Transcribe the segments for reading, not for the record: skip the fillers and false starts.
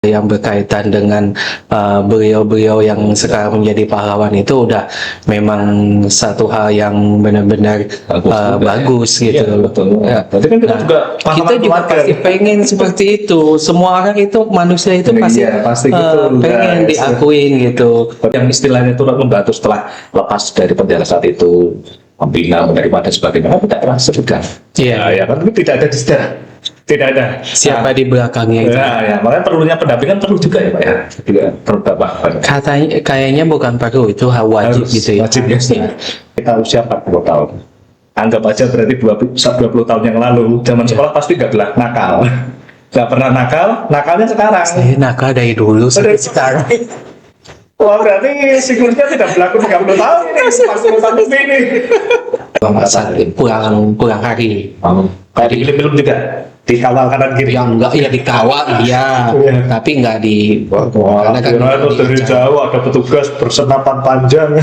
yang berkaitan dengan beliau-beliau yang sekarang menjadi pahlawan itu udah memang satu hal yang benar-benar bagus gitu. Iya, betul. Ya. Berarti kan kita juga Kita juga pasti pengen seperti itu. Semua orang itu manusia itu pasti, pasti gitu, pengen guys. diakuin gitu. Yang istilahnya itu membantu setelah lepas dari penjara saat itu, membina, menerima dan sebagainya, kan tidak pernah disebutkan. Iya. Ya kan, itu tidak ada di sejarah. Tidak ada. Siapa di belakangnya itu? Ya, makanya perlunya pendampingan perlu juga ya Pak ya. Juga perlu Bapak. Katanya kayaknya bukan perlu, itu hal wajib gitu ya. Wajib ya. Kita usia 40 tahun. Anggap aja berarti 20 tahun yang lalu, zaman sekolah pasti nggak pernah nakal. Nggak pernah nakal, nakalnya sekarang. Saya nakal dari dulu sampai sekarang. Wah, berarti siklusnya tidak berlaku 30 tahun ini, 40 tahun ini. Pulang hari. Kayak di film-film juga, dikawal kanan kiri. Yang enggak ya dikawal iya, tapi enggak di Karena kan itu dari jauh ada petugas bersenapan panjang.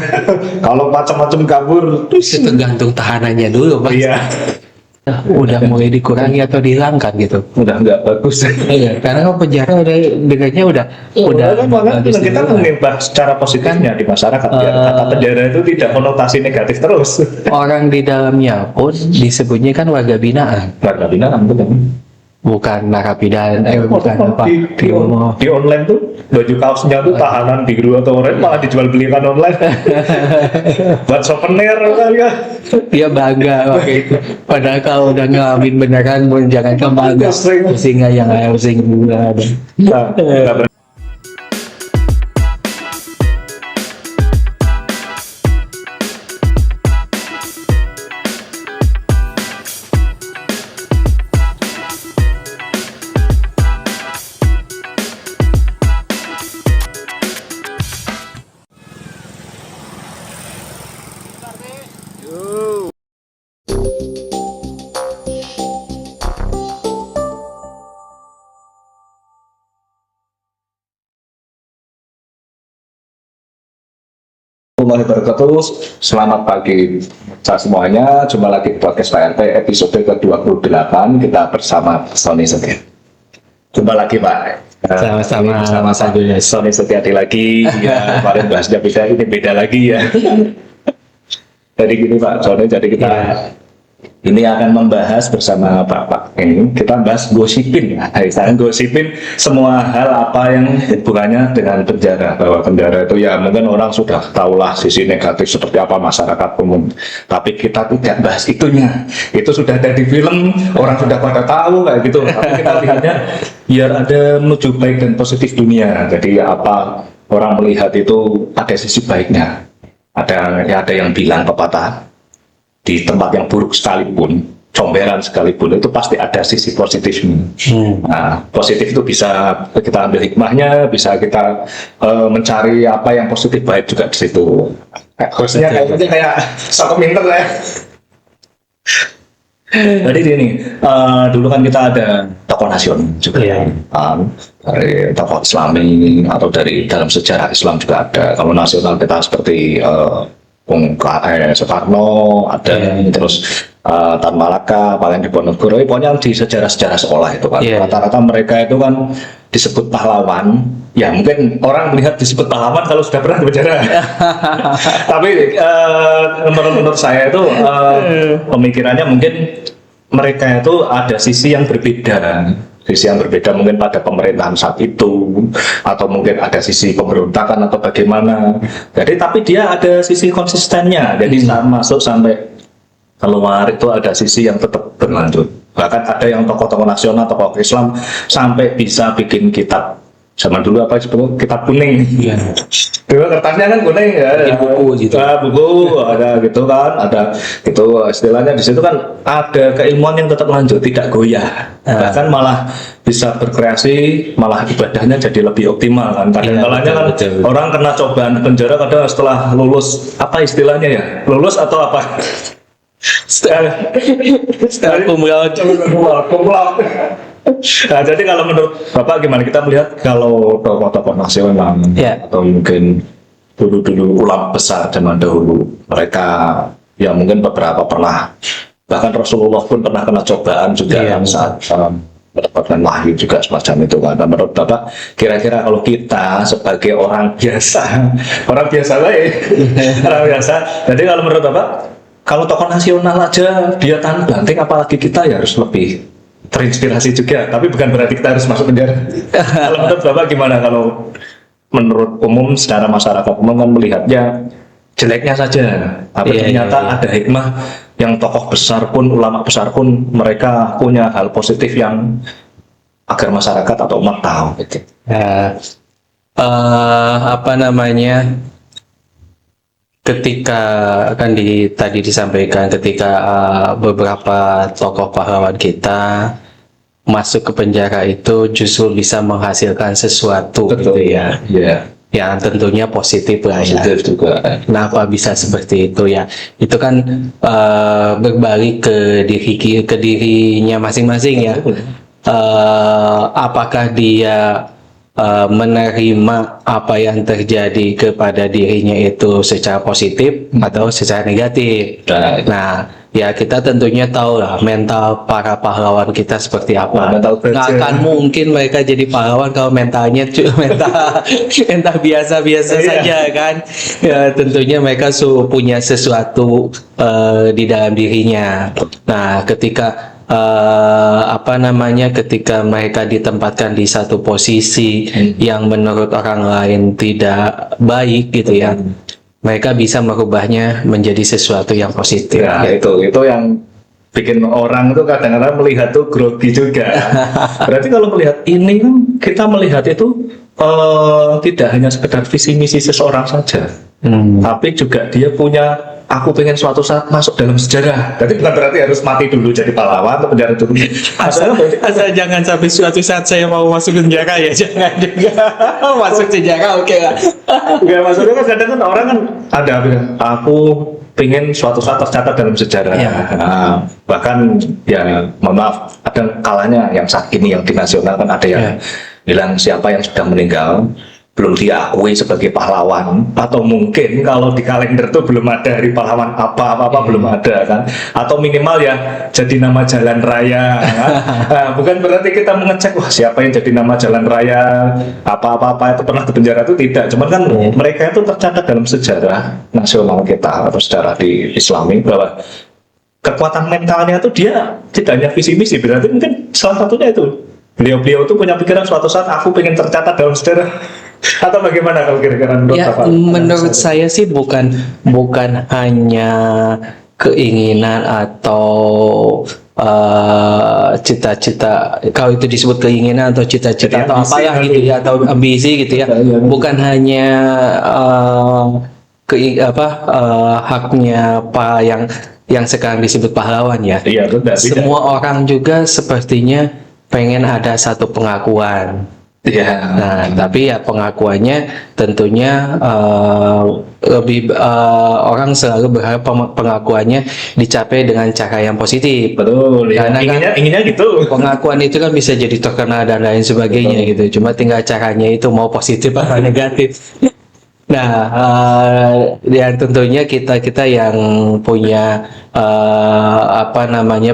Kalau macam-macam kabur, itu tergantung tahanannya dulu, Pak. iya. Udah mulai dikurangi atau dihilangkan gitu. Udah nggak bagus. Iya, karena kan penjara udah dengannya udah kan makanya kita mengubah secara positifnya di masyarakat biar kata penjara itu tidak konotasi negatif terus. orang di dalamnya pun disebutnya kan warga binaan, Warga binaan betul. bukan narapidana, bukan apa. Di online tuh baju kaosnya tuh tahanan biru atau oranye malah dijual belikan online buat souvenir kan ya. Dia bangga pakai itu. Padahal kalau udah ngalamin beneran pun jangan bangga. Pusing aja yang pusing juga ada. Nah, Warahmatullahi wabarakatuh. Selamat pagi semuanya. Jumpa lagi di podcast PRT episode ke-28. Kita bersama Sony Setia. Jumpa lagi Pak. Sama-sama Sony Setiadi lagi. Ya, kemarin bahasnya beda, ini beda lagi ya. Jadi gini Pak Sony, jadi kita ini akan membahas bersama Bapak ini, kita bahas gosipin ya. Saya gosipin semua hal apa yang hubungannya dengan penjara, bahwa penjara itu ya mungkin orang sudah tahulah sisi negatif seperti apa masyarakat umum, tapi kita tidak bahas itunya. Itu sudah ada di film, orang sudah pada tahu kayak gitu, tapi kita lihatnya biar ada menuju baik dan positif dunia. Jadi apa orang melihat itu ada sisi baiknya. Ada yang bilang pepatah, di tempat yang buruk sekalipun, comberan sekalipun, itu pasti ada sisi positifnya. Nah, positif itu bisa kita ambil hikmahnya, bisa kita mencari apa yang positif baik juga di situ. Harusnya kayak satu minter ya. Jadi gini, dulu kan kita ada tokoh nasional juga ya, dari tokoh Islami atau dari dalam sejarah Islam juga ada. Kalau nasional kita seperti Bung Soekarno ada, terus Tan Malaka, Pangeran Diponegoro, pokoknya di sejarah-sejarah sekolah itu kan rata-rata mereka itu kan disebut pahlawan. Ya mungkin orang melihat disebut pahlawan kalau sudah pernah di penjara. Tapi menurut saya itu pemikirannya mungkin mereka itu ada sisi yang berbeda. Sisi yang berbeda mungkin pada pemerintahan saat itu, atau mungkin ada sisi pemberontakan atau bagaimana. Jadi tapi dia ada sisi konsistennya. Jadi saat masuk sampai keluar itu ada sisi yang tetap berlanjut. Bahkan ada yang tokoh-tokoh nasional, tokoh Islam sampai bisa bikin kitab. Zaman dulu apa disebut kitab kuning. Iya. Dulu kertasnya kan kuning ya. Buku gitu. Buku ada gitu kan, ada itu istilahnya di situ kan ada keilmuan yang tetap lanjut, tidak goyah. Bahkan malah bisa berkreasi, malah ibadahnya jadi lebih optimal kan. Kadang-kadang kan betul. Orang kena cobaan penjara kadang setelah lulus, apa istilahnya ya? Lulus atau apa? Setelah kumlaut. Nah, jadi kalau menurut Bapak gimana kita melihat kalau tokoh-tokoh nasional atau mungkin dulu-dulu ulama besar zaman dahulu, mereka ya mungkin beberapa pernah, bahkan Rasulullah pun pernah kena cobaan juga saat mendapatkan wahyu juga semacam itu kan. Nah, menurut Bapak, kira-kira kalau kita sebagai orang biasa, orang biasa baik, orang biasa, jadi kalau menurut Bapak, kalau tokoh nasional aja dia tahan banting, apalagi kita ya harus lebih terinspirasi juga. Tapi bukan berarti kita harus masuk penjara. Kalau menurut Bapak gimana? Kalau menurut umum, secara masyarakat umum kan melihatnya jeleknya saja, tapi Iya, ternyata iya, iya. ada hikmah yang tokoh besar pun, ulama besar pun, mereka punya hal positif yang agar masyarakat atau umat tahu gitu. Ya, apa namanya? Ketika kan tadi disampaikan ketika beberapa tokoh pahlawan kita masuk ke penjara itu justru bisa menghasilkan sesuatu gitu ya, Iya, yang tentunya positif lah ya. positif juga. Kenapa bisa seperti itu ya? Itu kan berbalik ke dirinya masing-masing ya. Apakah dia menerima apa yang terjadi kepada dirinya itu secara positif atau secara negatif? Nah, Nah, ya kita tentunya tahu lah mental para pahlawan kita seperti apa. Mental Nggak baja. akan mungkin mereka jadi pahlawan kalau mentalnya mental biasa-biasa Iya. saja kan. Ya, tentunya mereka punya sesuatu di dalam dirinya. Nah, ketika ketika mereka ditempatkan di satu posisi yang menurut orang lain tidak baik gitu ya, mereka bisa merubahnya menjadi sesuatu yang positif. ya, itu yang bikin orang tuh kadang-kadang melihat tuh grogi juga. Berarti kalau melihat ini kan kita melihat itu tidak hanya sekedar visi misi seseorang saja, tapi juga dia punya, aku pengen suatu saat masuk dalam sejarah. Jadi bukan berarti harus mati dulu jadi pahlawan atau penjara dulu. Asal jangan sampai suatu saat saya mau masuk penjara ya, jangan juga. Masuk penjara oke lah. Enggak, maksudnya kan kadang kan orang kan ada bilang, aku pengen suatu saat tercatat dalam sejarah. Iya. Nah, bahkan ya mohon maaf, ada kalanya yang saat ini yang di nasional kan ada yang bilang siapa yang sudah meninggal belum diakui sebagai pahlawan, atau mungkin kalau di kalender tuh belum ada hari pahlawan apa-apa belum ada kan, atau minimal ya jadi nama jalan raya kan? Nah, bukan berarti kita mengecek wah siapa yang jadi nama jalan raya apa-apa itu pernah di penjara, itu tidak, cuman kan mereka itu tercatat dalam sejarah nasional kita atau sejarah di Islami bahwa kekuatan mentalnya itu dia tidak hanya visi misi, berarti mungkin salah satunya itu beliau itu punya pikiran suatu saat aku pengen tercatat dalam sejarah. Atau bagaimana kalau kira-kira menurut Ya, Bapak? menurut saya sih bukan hanya keinginan atau cita-cita, kalau itu disebut keinginan atau cita-cita Jadi atau ambisi apalah kali. gitu ya, atau ambisi gitu ya, bukan hanya haknya apa yang sekarang disebut pahlawan ya. Iya, benar. Semua orang juga sepertinya pengen ada satu pengakuan. Iya. Nah, tapi ya pengakuannya tentunya orang selalu berharap pengakuannya dicapai dengan cara yang positif. Betul. Ya. Karena kan Inginnya gitu. pengakuan itu kan bisa jadi terkenal dan lain sebagainya gitu. Cuma tinggal caranya itu mau positif atau negatif. Nah, ya tentunya kita yang punya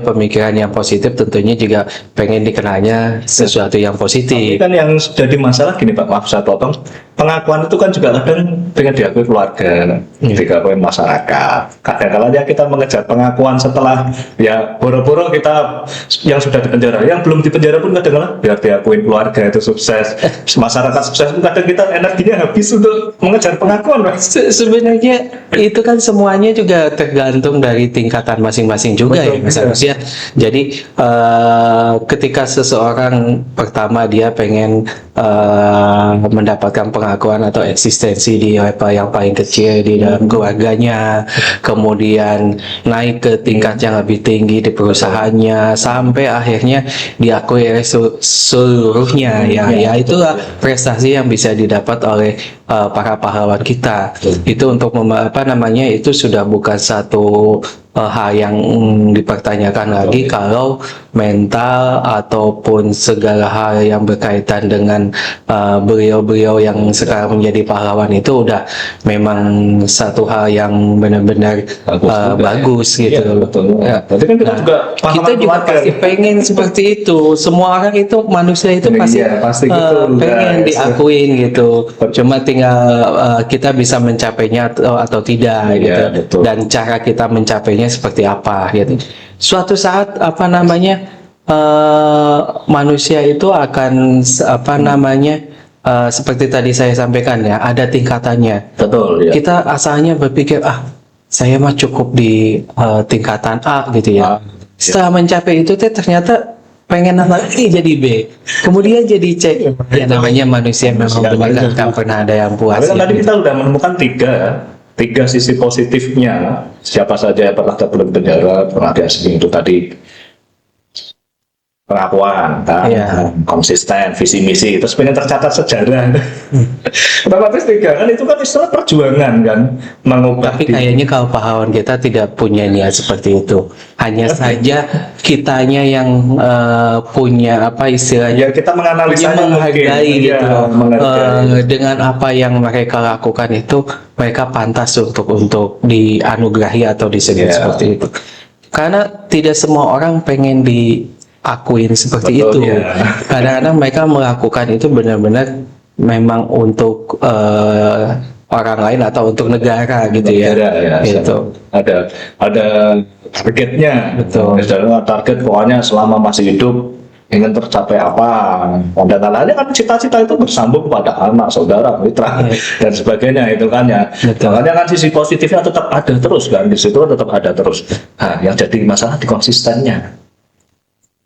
pemikiran yang positif tentunya juga pengen dikenalnya sesuatu yang Ini positif. kan yang jadi masalah gini Pak, maaf saya potong. Pengakuan itu kan juga kadang pengen diakui keluarga, diakui masyarakat. Kadang-kadang kita mengejar pengakuan setelah ya boro-boro kita yang sudah di penjara, yang belum di penjara pun kadang-kadang biar diakuin keluarga itu sukses, masyarakat sukses pun kadang kita energinya habis untuk mengejar pengakuan, Pak. Sebenarnya itu kan semuanya juga tergantung dari tingkatan masing-masing juga ya, Mas Agus ya. Jadi ketika seseorang pertama dia pengen mendapatkan pengakuan atau eksistensi di level yang paling kecil di dalam keluarganya, kemudian naik ke tingkat yang lebih tinggi di perusahaannya, sampai akhirnya diakui oleh seluruhnya ya itulah prestasi yang bisa didapat oleh para pahlawan kita. Itu untuk itu sudah bukan satu hal yang dipertanyakan lagi kalau mental ataupun segala hal yang berkaitan dengan beliau-beliau yang sekarang menjadi pahlawan itu udah memang satu hal yang benar-benar bagus gitu. Iya, betul. Ya. Berarti kan kita juga Kita juga pasti pengen seperti itu. Semua orang itu manusia itu pasti, Iya, pasti gitu, pengen guys. diakuin gitu. Cuma tinggal kita bisa mencapainya atau tidak Iya, gitu. betul. Dan cara kita mencapainya seperti apa gitu. Suatu saat manusia itu akan seperti tadi saya sampaikan ya, ada tingkatannya. Betul, ya. Kita asalnya berpikir saya mah cukup di tingkatan A gitu ya. Setelah mencapai itu ternyata pengen lagi jadi B, kemudian jadi C. Ya namanya manusia memang benar kan pernah ada yang puas. Tapi kan ya, tadi gitu. kita udah menemukan tiga sisi positifnya. Siapa saja yang pernah terpilih penjara, pernah diasing itu tadi pengakuan, kan, Iya. konsisten, visi misi, terus pengen tercatat sejarah. Otomatis tiga kan itu kan istilah perjuangan kan, mengubah. Tapi kayaknya kalau pahlawan kita tidak punya niat seperti itu. Hanya saja kitanya yang punya istilahnya Ya kita punya menganalisanya menghargai mungkin. gitu. Ya, menghargai. Dengan apa yang mereka lakukan itu mereka pantas untuk dianugerahi atau disebut Ya. seperti itu. Karena tidak semua orang pengen diakuin seperti Betul, itu. ya. Kadang-kadang mereka melakukan itu benar-benar memang untuk orang lain atau untuk negara gitu ya. Negara, ya, Gitu. ada targetnya. Betul. Misalnya target pokoknya selama masih hidup ingin tercapai apa, dan lainnya kan cita-cita itu bersambung pada anak, saudara, mitra, dan sebagainya itu kan ya. Betul. Makanya kan sisi positifnya tetap ada terus kan, di situ tetap ada terus. Nah, yang jadi masalah di konsistennya.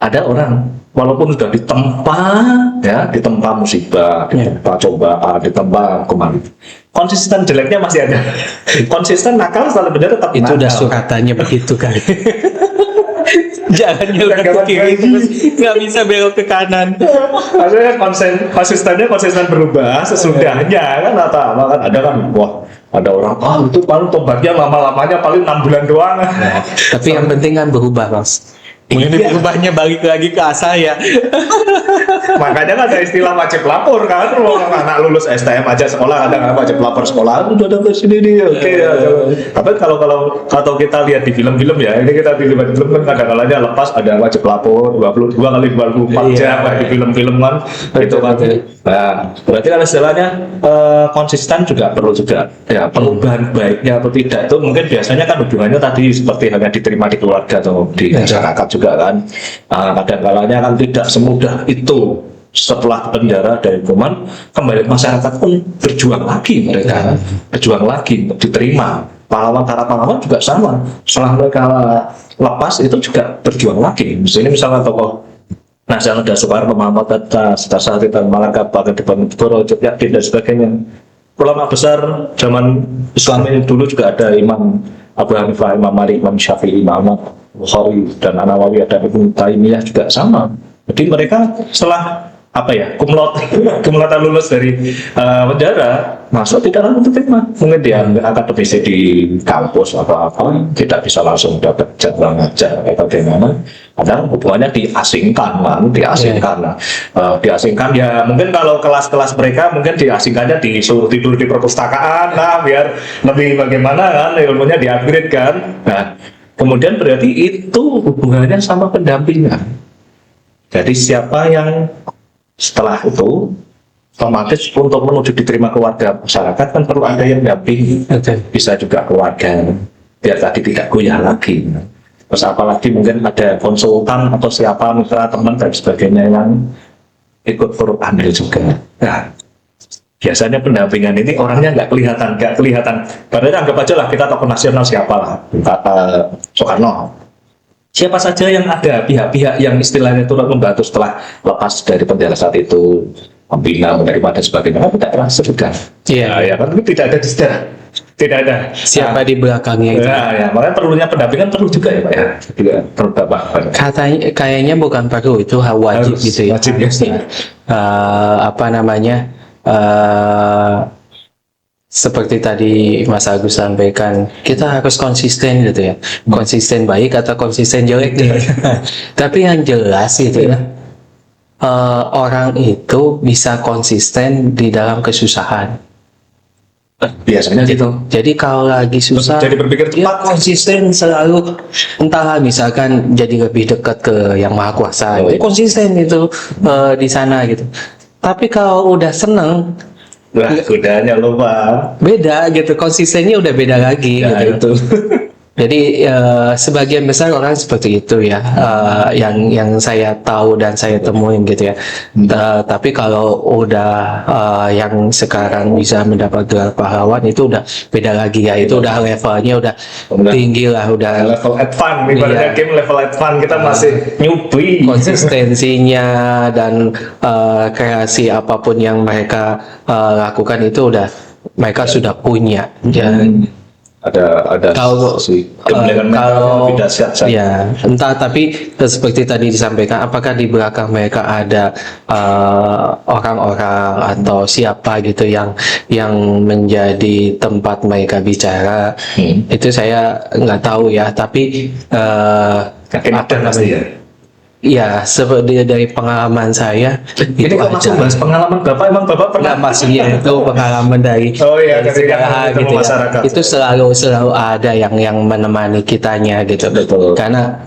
Ada orang walaupun sudah ditempa musibah, ditempa cobaan, ditempa hukuman, konsisten jeleknya masih ada. Konsisten nakal selalu benar tetap Itu nakal. udah suratannya begitu kan. Jangan nyelok ke kiri terus nggak bisa belok ke kanan. Maksudnya konsisten berubah sesudahnya kan atau apa kan ada kan wah ada orang itu paling tobatnya lama-lamanya paling 6 bulan doang. Tapi yang penting kan berubah, Mas. Ini berubahnya balik lagi ke asal ya. Makanya kan ada istilah wajib lapor kan, kalau anak lulus STM aja sekolah kadang wajib lapor sekolah, udah ada sini nih, oke ya. Tapi kalau kita lihat di film-film ya, ini kita di film kan kadang-kadang lepas ada wajib lapor 22 kali 24 jam kayak di film-film kan, gitu kan. Nah, berarti kan istilahnya konsisten juga perlu juga ya, perubahan baiknya atau tidak itu mungkin biasanya kan hubungannya tadi seperti hanya diterima di keluarga atau di masyarakat juga kan. Kadang-kadang kan tidak semudah itu setelah penjara dan hukuman kembali ke masyarakat pun berjuang lagi mereka, berjuang lagi untuk diterima. Para pahlawan juga sama, setelah mereka lepas itu juga berjuang lagi. Misalnya tokoh Nasional dan Soekarno, Muhammad Hatta, Setasari dan Malangkapal, Diponegoro, Yogyakarta dan sebagainya. Ulama besar zaman Islam ini dulu juga ada Imam Abu Hanifah, Imam Malik, Imam Syafi'i, Imam Ahmad, Bukhari dan An-Nawawi, ada Ibnu Taimiyah juga sama. Jadi mereka setelah kumlot lulus dari penjara masuk tidak langsung diterima. Mungkin dia akademisi di kampus atau apa tidak bisa langsung dapat jadwal ngajar atau bagaimana. Padahal hubungannya diasingkan. Diasingkan ya mungkin kalau kelas-kelas mereka mungkin diasingkannya disuruh tidur di perpustakaan lah biar lebih bagaimana kan ilmunya di-upgrade kan. Nah, kemudian berarti itu hubungannya sama pendampingan. Jadi siapa yang setelah itu otomatis untuk menuju diterima keluarga masyarakat kan perlu ada yang dampingi, bisa juga keluarga biar tadi tidak goyah lagi. Terus apalagi mungkin ada konsultan atau siapa mitra teman dan sebagainya yang ikut turut andil juga. Nah, biasanya pendampingan ini orangnya nggak kelihatan. Padahal anggap aja lah kita tokoh nasional siapa lah, kata Soekarno. Siapa saja yang ada pihak-pihak yang istilahnya turut membantu setelah lepas dari penjara saat itu, membina, menerima dan sebagainya, tidak pernah sebutkan. Iya. Ya kan itu tidak ada di sejarah, tidak ada. Siapa di belakangnya itu? Ya, makanya perlunya pendampingan perlu juga ya Pak ya. Juga perlu Bapak. Kayaknya bukan perlu, itu hal wajib Harus, gitu ya. wajib ya. seperti tadi Mas Agus sampaikan, kita harus konsisten gitu ya. Konsisten baik atau konsisten jelek gitu. Tapi yang jelas gitu ya, orang itu bisa konsisten di dalam kesusahan. Biasanya gitu. Jadi kalau lagi susah, Jadi berpikir dia cepat. konsisten selalu, entahlah misalkan jadi lebih dekat ke yang maha kuasa, Oh, dia iya. konsisten itu di sana gitu. Tapi kalau udah seneng, Wah, kudanya lupa. beda gitu, konsistennya udah beda lagi Ya, gitu. itu. Jadi sebagian besar orang seperti itu ya, yang saya tahu dan saya temuin gitu ya. Tapi kalau udah yang sekarang bisa mendapat gelar pahlawan itu udah beda lagi ya, itu udah levelnya udah Udah. tinggi lah, udah Level advance, ibaratnya Iya. game level advance kita masih newbie. konsistensinya dan kreasi apapun yang mereka lakukan itu udah mereka sudah punya. Jadi Ada kalau si kemudian kalau lebih dahsyat. ya entah, tapi seperti tadi disampaikan, apakah di belakang mereka ada orang-orang atau siapa gitu yang menjadi tempat mereka bicara, itu saya nggak tahu ya, tapi Yakin ada pasti ya. ya seperti dari pengalaman saya Ini itu kok masuk bahas pengalaman Bapak, emang Bapak pernah? Nggak, maksudnya itu pengalaman dari Oh iya, dari ketika segala hal ketemu gitu ya. masyarakat. Itu selalu ada yang menemani kitanya gitu. Betul. Karena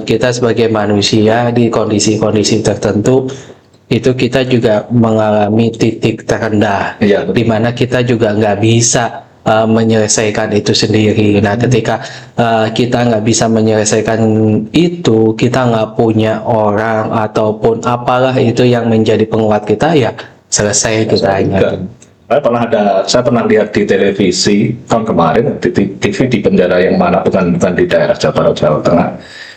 kita sebagai manusia di kondisi-kondisi tertentu itu kita juga mengalami titik terendah, Iya, betul. di mana kita juga nggak bisa menyelesaikan itu sendiri. Nah, ketika kita nggak bisa menyelesaikan itu, kita nggak punya orang ataupun apalah itu yang menjadi penguat kita, ya selesai kita. Saya pernah lihat di televisi tahun kemarin di TV di penjara yang mana, bukan di daerah Jawa Barat, Jawa Tengah.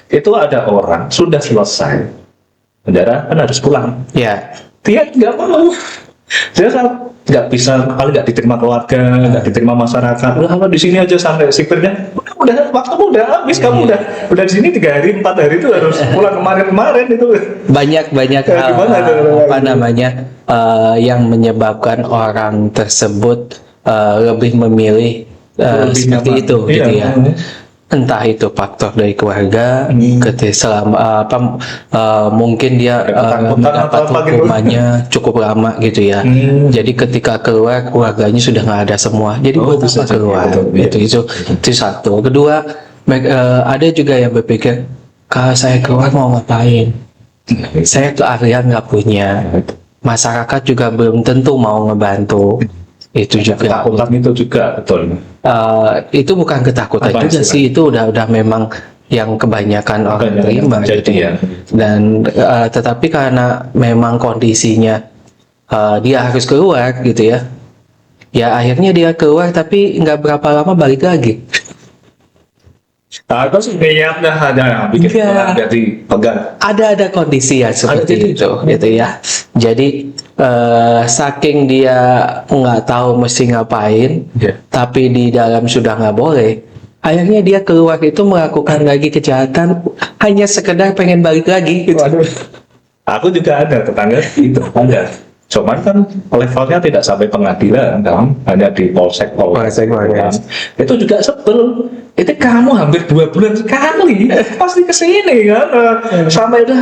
Itu ada orang sudah selesai penjara kan harus pulang. Ya, Dia nggak mau. Dia kan nggak bisa, paling nggak diterima keluarga, nggak diterima masyarakat. Udah kamu di sini aja, sampai sipirnya udah waktumu udah habis, kamu udah di sini 3 hari 4 hari itu harus pulang kemarin itu. banyak Ya, gimana tuh? apa namanya yang menyebabkan orang tersebut lebih memilih Lebih seperti nyaman. itu gitu Iya. ya. Entah itu faktor dari keluarga, mungkin dia Ada ketakutan mendapat atau apa gitu. hukumannya cukup lama gitu ya. Jadi ketika keluar, keluarganya sudah nggak ada semua. Jadi Oh, buat bisa apa jadi, keluar? betul. Itu satu. Kedua, ada juga yang berpikir, kalau saya keluar mau ngapain? Saya keahlian nggak punya. Masyarakat juga belum tentu mau ngebantu. Itu juga. Ketakutan itu juga betul. Itu bukan ketakutan Apa juga istilah? sih, itu udah memang yang kebanyakan orang Kebanyakan terima terjadi, gitu. ya. Dan tetapi karena memang kondisinya dia harus keluar gitu ya, ya akhirnya dia keluar tapi nggak berapa lama balik lagi. Aku sih niatnya hanya bikin Iya. pulang jadi pegang. Ada kondisi yang seperti Ada itu gitu ya. Jadi saking dia nggak tahu mesti ngapain, Iya. tapi di dalam sudah nggak boleh, akhirnya dia keluar itu melakukan lagi kejahatan hanya sekedar pengen balik lagi gitu. Waduh. Aku juga ada tetangga itu ada. Cuman kan levelnya tidak sampai pengadilan kan, hanya di polsek. Polsek. Itu juga sebel. Itu kamu hampir 2 bulan sekali pasti kesini kan. Sampai udah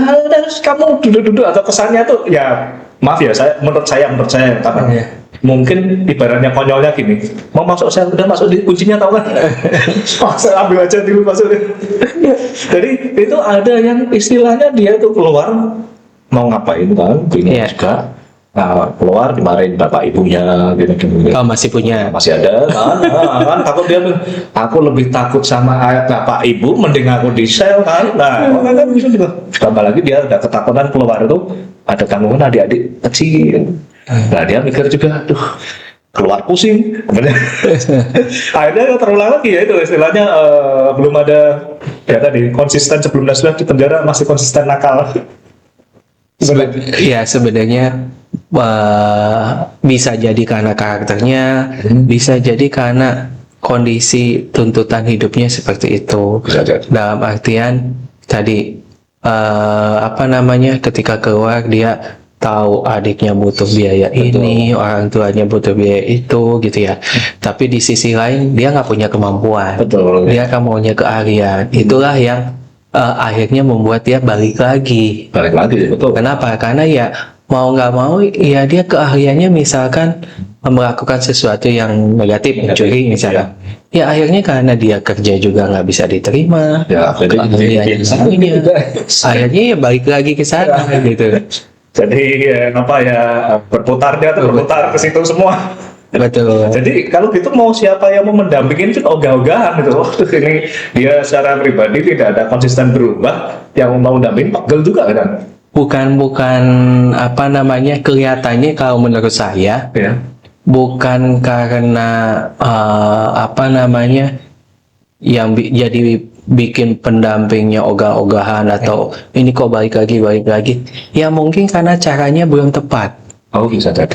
kamu duduk-duduk, atau kesannya tuh ya maaf ya, menurut saya tapi Iya. mungkin ibaratnya konyolnya gini, mau masuk sel udah masuk di kuncinya tahu kan. Saya ambil aja dulu masuk. Jadi itu ada yang istilahnya dia tuh keluar mau ngapain kan, bingung Iya. juga. Nah, keluar dimarahin bapak ibunya gitu. Kalau masih punya. Masih ada kan takut dia tuh, aku lebih takut sama bapak ibu mending aku di sel kan. Nah, orang kan bisa juga. Tambah lagi dia udah ketakutan keluar itu ada tanggungan adik-adik kecil. Nah, dia mikir juga, aduh, keluar pusing. Akhirnya terulang lagi ya, itu istilahnya belum ada ya tadi konsisten sebelum sudah di penjara masih konsisten nakal. Ya sebenarnya bisa jadi karena karakternya, bisa jadi karena kondisi tuntutan hidupnya seperti itu. Bisa jadi. Dalam artian tadi ketika keluar dia tahu adiknya butuh biaya ini, orang tuanya butuh biaya itu gitu ya. Tapi di sisi lain dia nggak punya kemampuan, Betul. dia nggak punya keahlian. Itulah yang akhirnya membuat dia balik lagi. Balik lagi, betul. Kenapa? Karena ya mau nggak mau ya dia keahliannya misalkan melakukan sesuatu yang negatif, mencuri misalkan. Ya akhirnya karena dia kerja juga nggak bisa diterima, Ya, jadi keahliannya nggak punya. Akhirnya ya balik lagi ke sana gitu. Jadi berputarnya tuh berputar ke situ semua. Betul. Jadi kalau gitu mau siapa yang mau mendampingin itu ogah-ogahan gitu. Ini dia secara pribadi tidak ada konsisten berubah, yang mau mendampingin pegel juga kan. Bukan apa namanya, kelihatannya kalau menurut saya Ya. bukan karena apa namanya yang jadi bikin pendampingnya ogah-ogahan atau ini kok balik lagi ya mungkin karena caranya belum tepat. Oh, bisa jadi.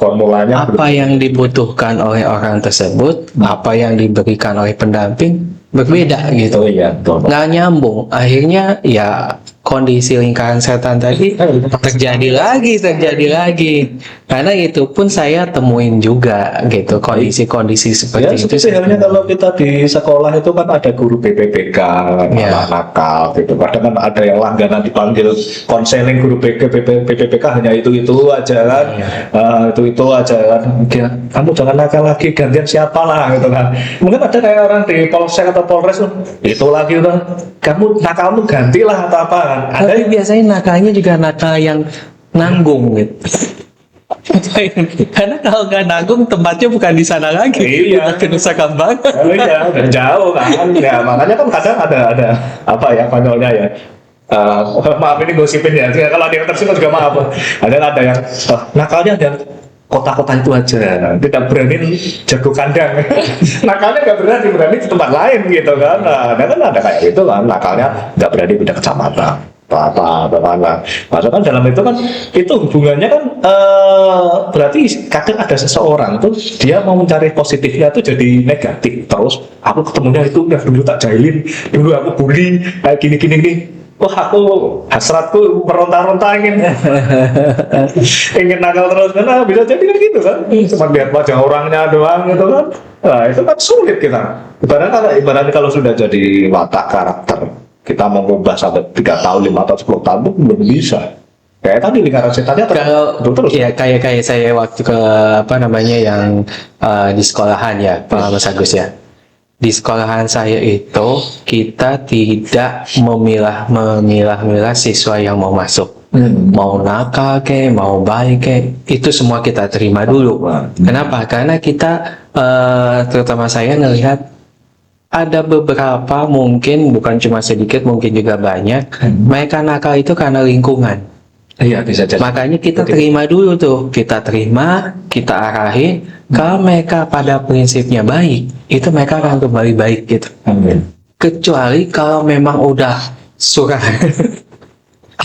Formulanya Apa yang dibutuhkan oleh orang tersebut, apa yang diberikan oleh pendamping berbeda gitu, Oh iya, betul. nggak nyambung. Akhirnya ya kondisi lingkaran setan tadi terjadi lagi. Karena itu pun saya temuin juga gitu, kondisi-kondisi Ya, seperti itu. seperti halnya kalau kita di sekolah itu kan ada guru BPPK, Ya. anak nakal gitu. Kadang kan ada yang langganan dipanggil konseling guru BPPK hanya itu aja kan. Itu aja kan. Ya, kamu jangan nakal lagi, gantian siapa lah gitu kan. Mungkin ada kayak orang di Polsek atau Polres itu lagi kan. Kamu nakalmu gantilah atau apa kan. Ada Tapi biasanya nakalnya juga nakal yang nanggung gitu. Karena kalau nggak nanggung tempatnya bukan di sana lagi. Iya. Udah ke Nusa Kambangan. Oh iya, udah jauh kan. Ya, makanya kan kadang ada apa ya konyolnya ya. Maaf ini gosipin ya. Kalau ada yang tersinggung juga maaf. Ada yang nakalnya ada kota-kota itu aja, tidak berani jago kandang. Nakalnya nggak berani di tempat lain gitu kan. Nah, ada kayak gitu kan. Nakalnya nggak berani pindah kecamatan. Apa. Maksudnya kan dalam itu kan itu hubungannya kan berarti kadang ada seseorang tuh dia mau mencari positifnya tuh jadi negatif terus. Aku ketemunya itu udah dulu tak jahilin, dulu aku bully kayak gini. Wah aku hasratku meronta-ronta ingin nakal terus karena bisa jadi kayak gitu kan. Cuma lihat wajah orangnya doang gitu kan. Nah itu kan sulit kita. Ibaratnya kalau sudah jadi watak karakter kita mau ngubah sampai 3 tahun, 5 tahun, 10 tahun itu belum bisa. Kayak tadi lingkaran setannya Kalau terus. ya kayak saya waktu ke apa namanya yang di sekolahan ya, Pak Mas Agus ya. Di sekolahan saya itu kita tidak memilah siswa yang mau masuk. Mau nakal ke, mau baik ke, itu semua kita terima dulu. Kenapa? Karena kita terutama saya melihat ada beberapa, mungkin bukan cuma sedikit, mungkin juga banyak, mereka nakal itu karena lingkungan. Iya bisa jadi. Makanya kita terima dulu tuh, kita arahin. Kalau mereka pada prinsipnya baik, itu mereka akan kembali baik gitu. Kecuali kalau memang udah surah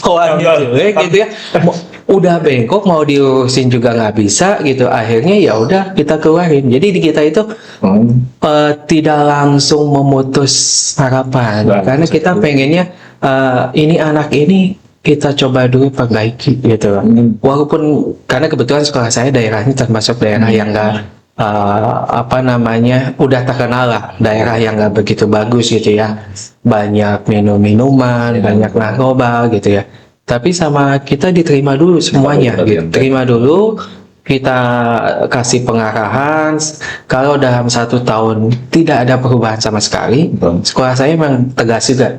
awalnya jelek gitu ya, udah bengkok mau diurusin juga nggak bisa gitu. Akhirnya ya udah kita keluarin. Jadi di kita itu tidak langsung memutus harapan, karena kita pengennya ini anak ini kita coba dulu perbaiki gitu. Walaupun karena kebetulan sekolah saya daerahnya termasuk daerah yang nggak apa namanya udah terkenal lah, daerah yang nggak begitu bagus gitu ya, banyak minuman, banyak narkoba gitu ya. Tapi sama kita diterima dulu semuanya gitu. Terima dulu, kita kasih pengarahan. Kalau dalam 1 tahun tidak ada perubahan sama sekali, sekolah saya memang tegas juga.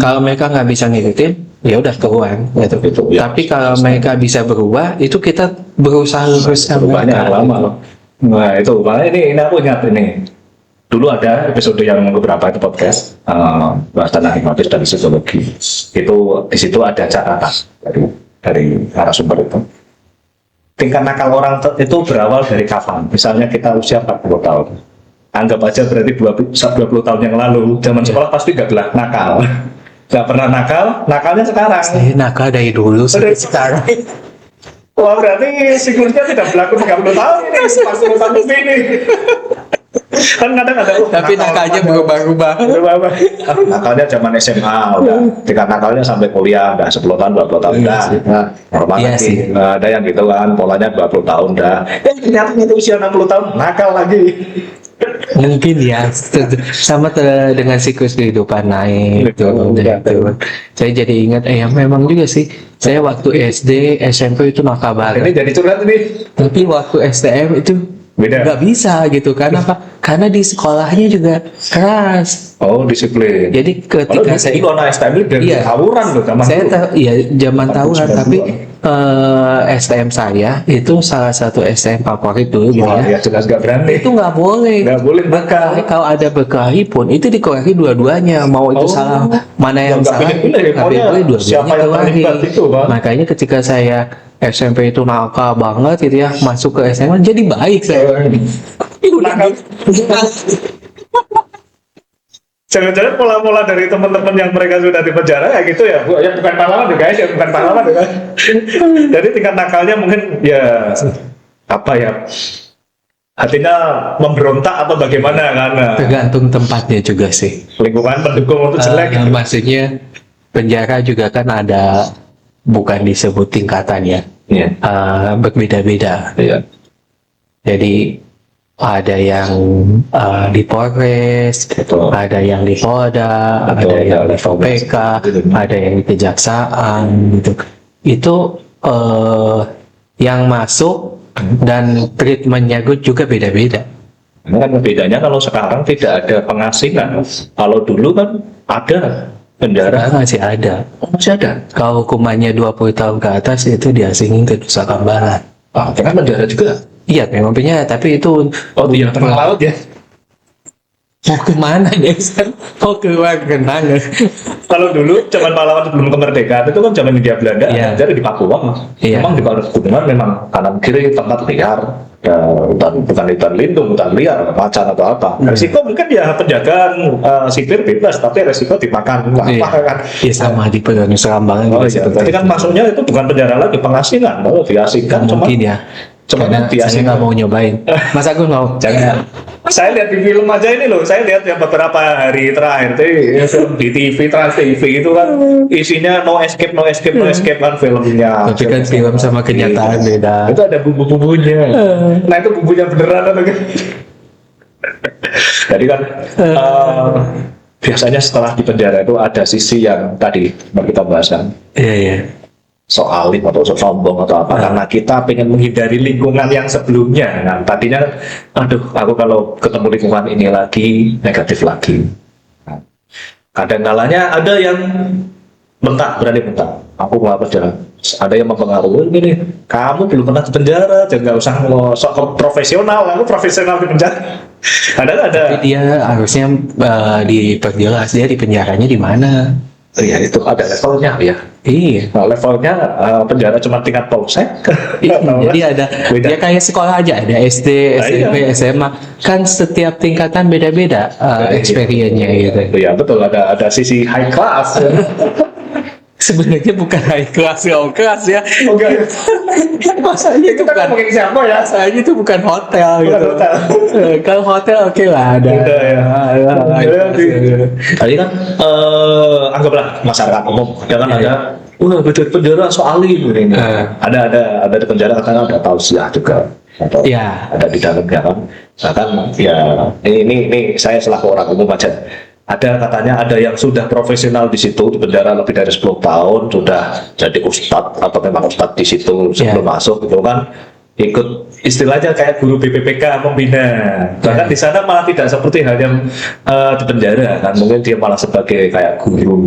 Kalau mereka nggak bisa ngikutin, ya udah keluar gitu. Tapi kalau mereka bisa berubah, itu kita berusaha luruskan banyak lama. Nah itu makanya ini aku ingat ini. Dulu ada episode yang beberapa itu podcast bahas tanah hipnotis dan sosiologi. Itu di situ ada catatan dari narasumber itu. Tingkat nakal orang itu berawal dari kapan? Misalnya kita usia 40 tahun. Anggap aja berarti 20 tahun yang lalu, zaman sekolah pasti gak belah nakal. Gak pernah nakalnya sekarang. Saya nakal dari dulu sampai sekarang. Wah berarti siklusnya tidak berlaku 30 tahun ini, pas tahun ini. Kan kadang ada Tapi nakalnya berubah-ubah. Nakalnya zaman SMA udah, tingkat nakalnya sampai kuliah udah 10 tahun 20 tahun Iya dah. sih. Nah, normal Iya lagi. sih. Nah, ada yang gitu kan, polanya 20 tahun dah. Ternyata itu usia 60 tahun nakal lagi. Mungkin ya sama dengan siklus kehidupan naik turun naik turun. Saya jadi ingat ya memang juga sih saya waktu SD SMP itu nakal Ini banget, jadi curhat ini. tapi waktu STM itu Beda. nggak bisa gitu. Karena apa? Karena di sekolahnya juga keras. Oh, disiplin. Jadi Kalau ketika di dulu anak STM itu dari Iya. tawuran loh zaman saya dulu. tahu ya zaman Tahun tawuran, 92. tapi STM saya itu salah satu STM favorit dulu gitu Wah, ya. ya jelas gak berani. Itu nggak boleh. Nggak boleh nakal. Kalau ada berkelahi pun itu dikeluarin dua-duanya, mau itu Oh. salah mana yang Nggak salah, pilih-pilih, tapi pokoknya dua-duanya siapa yang terlibat keluarin. itu, Bang. Makanya ketika saya SMP itu nakal banget gitu ya, masuk ke SMA jadi baik saya. Nakal. Jangan-jangan pola-pola dari teman-teman yang mereka sudah di penjara ya gitu ya, Bu. Ya bukan pahlawan ya guys, ya bukan pahlawan ya guys. Jadi tingkat nakalnya mungkin ya apa ya? Hatinya memberontak atau bagaimana kan? Nah, Tergantung tempatnya juga sih. lingkungan mendukung untuk jelek. Maksudnya penjara juga kan ada, bukan disebut tingkatannya, Iya. berbeda-beda. Iya. Jadi ada yang di Polres, Betul. ada yang di Polda, Betul, ada yang ada di PK, ada yang di Kejaksaan gitu. Itu yang masuk dan treatmentnya juga beda-beda. Ini kan bedanya kalau sekarang tidak ada pengasingan. Kalau dulu kan ada penjara. Sekarang masih ada. Oh, masih ada. Kalau hukumannya 20 tahun ke atas itu diasingin ke Nusa Kambangan. Ah, kan penjara juga. Iya, memang penjara, tapi itu Oh, iya, tengah laut ya. mau kemana ya? Mau keluar genangan. Kalau dulu zaman pahlawan sebelum kemerdekaan itu kan zaman Hindia Belanda, Iya. jadi di Papua. Iya. Memang di pegunungan memang kanan kiri tempat liar. Ya, hutan, bukan hutan lindung, hutan liar, macan atau apa. Resiko mungkin ya penjagaan sipir bebas, tapi resiko dimakan Iya. apa kan. Iya, sama di Nusa Kambangan Oh juga iya, seperti berarti kan itu. masuknya itu bukan penjara lagi, pengasingan. Kalau diasingkan cuma Mungkin ya. cuma Karena saya diasingkan. nggak mau nyobain. Mas Agus mau? Jangan. Saya lihat di film aja ini loh, saya lihat yang beberapa hari terakhir di TV, Trans TV itu kan isinya no escape kan filmnya. Tapi kan film sama kenyataan beda. Itu ada bumbu-bumbunya. Nah itu bumbunya beneran atau enggak? Jadi kan biasanya setelah di penjara itu ada sisi yang tadi kita bahas kan, Iya, iya. soal alim atau sombong atau apa, karena kita pengen menghindari lingkungan yang sebelumnya. Nah tadinya aduh aku kalau ketemu lingkungan ini lagi negatif lagi. Nah, kadang kalanya ada yang berani bentak aku nggak penjara, ada yang mempengaruhi gini, kamu belum pernah di penjara jangan, nggak usah sok profesional, aku profesional di penjara. Ada Tapi dia harusnya diperjelas dia di penjaranya di mana. ya itu ada levelnya ya. Iya. Nah, levelnya penjara cuma tingkat polsek. Jadi ada Beda. dia kayak sekolah aja, ada SD, Nah, SMP, iya. SMA. Kan setiap tingkatan beda-beda experience-nya gitu. Iya betul, ada sisi high class. Sebenarnya bukan high class, low class ya. Enggak. Masalahnya itu Kita bukan ngomongin siapa ya? masalahnya itu bukan hotel Bukan gitu. hotel. Kalau hotel oke lah ada. Beda ya. High class, gitu. Tadi kan anggaplah masyarakat umum, jangan ada beda penjara soal ini. Ada di penjara kadang ada tausiah juga. Atau Iya. ada di dalamnya kan. Bahkan ya ini saya selaku orang umum aja. Ada katanya ada yang sudah profesional di situ di penjara lebih dari 10 tahun, sudah jadi ustadz atau memang ustadz di situ sebelum masuk gitu kan, ikut istilahnya kayak guru BPPK pembina. Bahkan di sana malah tidak seperti hal yang di penjara kan, mungkin dia malah sebagai kayak guru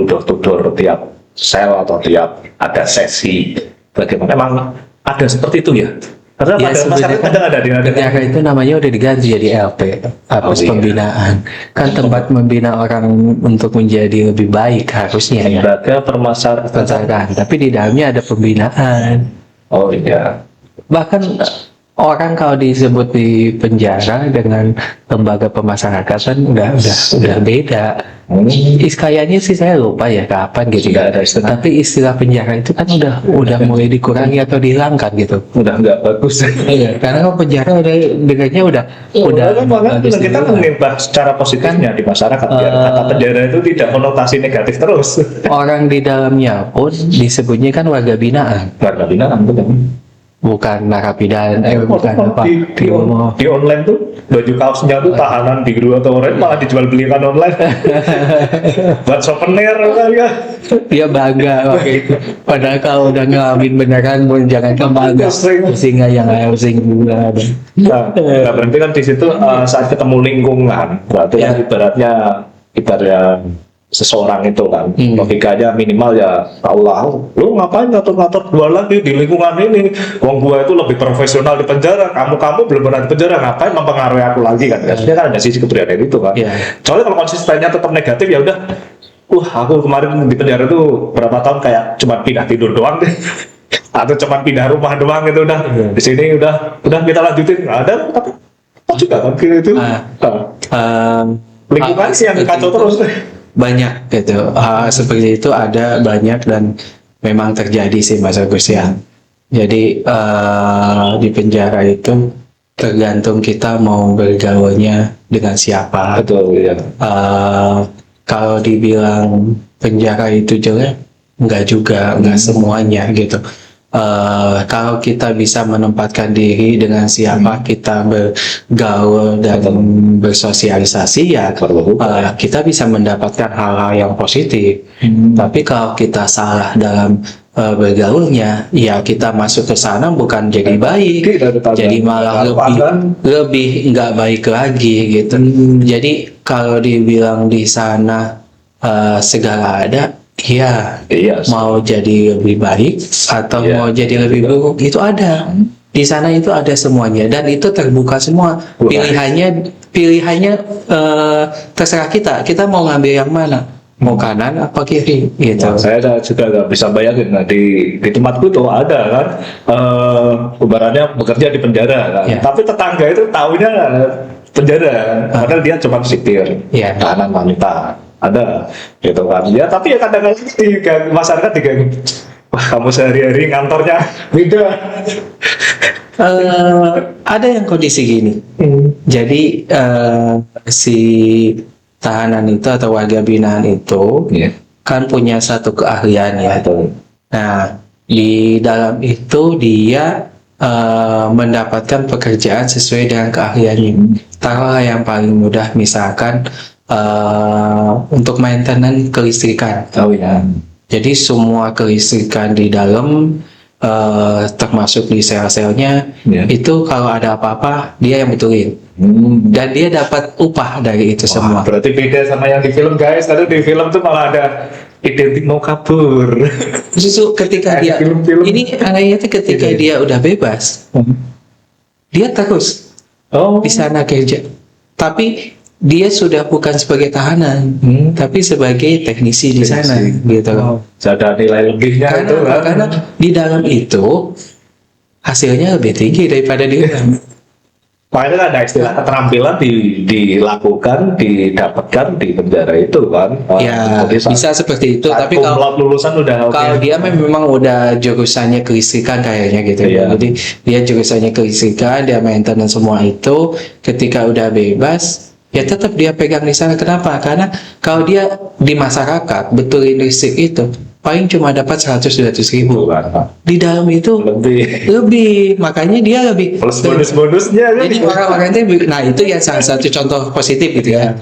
door to door tiap sel atau tiap ada sesi. Bagaimana memang ada seperti itu ya? Karena Ya, pada masyarakat kadang ada di penjara itu namanya udah diganti jadi LP, Lapis iya. Pembinaan. Kan tempat membina orang untuk menjadi lebih baik harusnya ya. lembaga permasyarakatan. Pencegahan, tapi di dalamnya ada pembinaan. Oh iya. Bahkan orang kalau disebut di penjara dengan lembaga pemasyarakatan udah beda. Kayaknya sih saya lupa ya kapan gitu Sudah ya. ada istilah. Tapi istilah penjara itu kan udah mulai dikurangi atau dihilangkan gitu. Udah nggak bagus. Iya, karena kan penjara udah dengannya udah Kan malah bagus kita dulu. mengubah secara positifnya di masyarakat biar kata penjara itu tidak konotasi negatif terus. Orang di dalamnya pun disebutnya kan warga binaan, Warga binaan betul. bukan narapidana, bukan apa. Di online tuh baju kaosnya tuh tahanan di Guru atau orang malah dijual belikan online buat souvenir kan ya. Dia bangga pakai itu. Padahal kalau udah ngalamin beneran, jangan kan bangga. Pusing yang pusing juga. Nah, berarti kan di situ saat ketemu lingkungan, berarti Ya. kan ibaratnya seseorang itu kan logikanya minimal ya Allah, lu ngapain ngatur-ngatur gua lagi di lingkungan ini, wong gua itu lebih profesional di penjara, kamu belum pernah di penjara, ngapain mempengaruhi aku lagi kan. Biasanya kan ada sisi kepribadian itu kan. Iya. Soalnya kalau konsistennya tetap negatif ya udah, aku kemarin di penjara tuh berapa tahun kayak cuma pindah tidur doang deh atau cuma pindah rumah doang gitu udah. Di sini udah kita lanjutin, ada tapi apa juga kan gitu. Lingkungan sih yang kacau terus. Banyak gitu. Seperti itu ada banyak dan memang terjadi sih Mas Agus ya. Jadi di penjara itu tergantung kita mau bergaulnya dengan siapa. Betul ya. Kalau dibilang penjara itu jelek, enggak juga, enggak semuanya gitu. Kalau kita bisa menempatkan diri dengan siapa kita bergaul dan bersosialisasi ya kita bisa mendapatkan hal-hal yang positif. Tapi kalau kita salah dalam bergaulnya, ya kita masuk ke sana bukan jadi baik, jadi malah lebih nggak baik lagi gitu. Jadi kalau dibilang di sana segala ada, ya, Iya. mau jadi lebih baik atau Iya. mau jadi lebih buruk itu ada. Di sana itu ada semuanya dan itu terbuka semua. Pilihannya terserah kita. Kita mau ngambil yang mana? Mau kanan apa kiri gitu. Nah, saya juga nggak bisa bayangin di tempatku tuh ada kan ibaratnya bekerja di penjara kan. Ya. Tapi tetangga itu taunya penjara padahal dia cuma sipir Ya. tahanan wanita ada gitu kan ya. Tapi ya kadang-kadang masyarakat diganggu, wah kamu sehari-hari ngantornya beda. Ada yang kondisi gini. Jadi si tahanan itu atau warga binaan itu Iya. kan punya satu keahlian ya. Betul. Nah, di dalam itu dia mendapatkan pekerjaan sesuai dengan keahliannya. Taruhlah yang paling mudah, misalkan untuk maintenance kelistrikan. Oh ya. Jadi semua kelistrikan di dalam termasuk di sel-selnya Ya. itu kalau ada apa-apa dia yang betulin dan dia dapat upah dari itu semua. Berarti beda sama yang di film guys. Karena di film tuh malah ada identik mau kabur. Justru ketika Kayak dia film-film. ini anehnya tuh ketika Iya. dia udah bebas, dia terus Oh. di sana kerja. Tapi dia sudah bukan sebagai tahanan, tapi sebagai teknisi di sana, gitu loh. Ada nilai lebihnya itu kan. Karena di dalam itu hasilnya lebih tinggi daripada di dalam. Makanya ada istilah keterampilan dilakukan, didapatkan di penjara itu kan. Ya, Jadi bisa seperti itu. Tapi cum kalau laude lulusan udah oke. kalau dia memang udah jurusannya kelistrikan kayaknya gitu. Iya. Jadi dia jurusannya kelistrikan, dia maintenance semua itu. Ketika udah bebas, ya tetap dia pegang di sana. Kenapa? Karena kalau dia di masyarakat betulin listrik itu paling cuma dapat 100-200 ribu. Di dalam itu lebih, makanya dia lebih Plus bonus-bonusnya kan. jadi orang-orang itu, nah itu ya salah satu contoh positif gitu ya.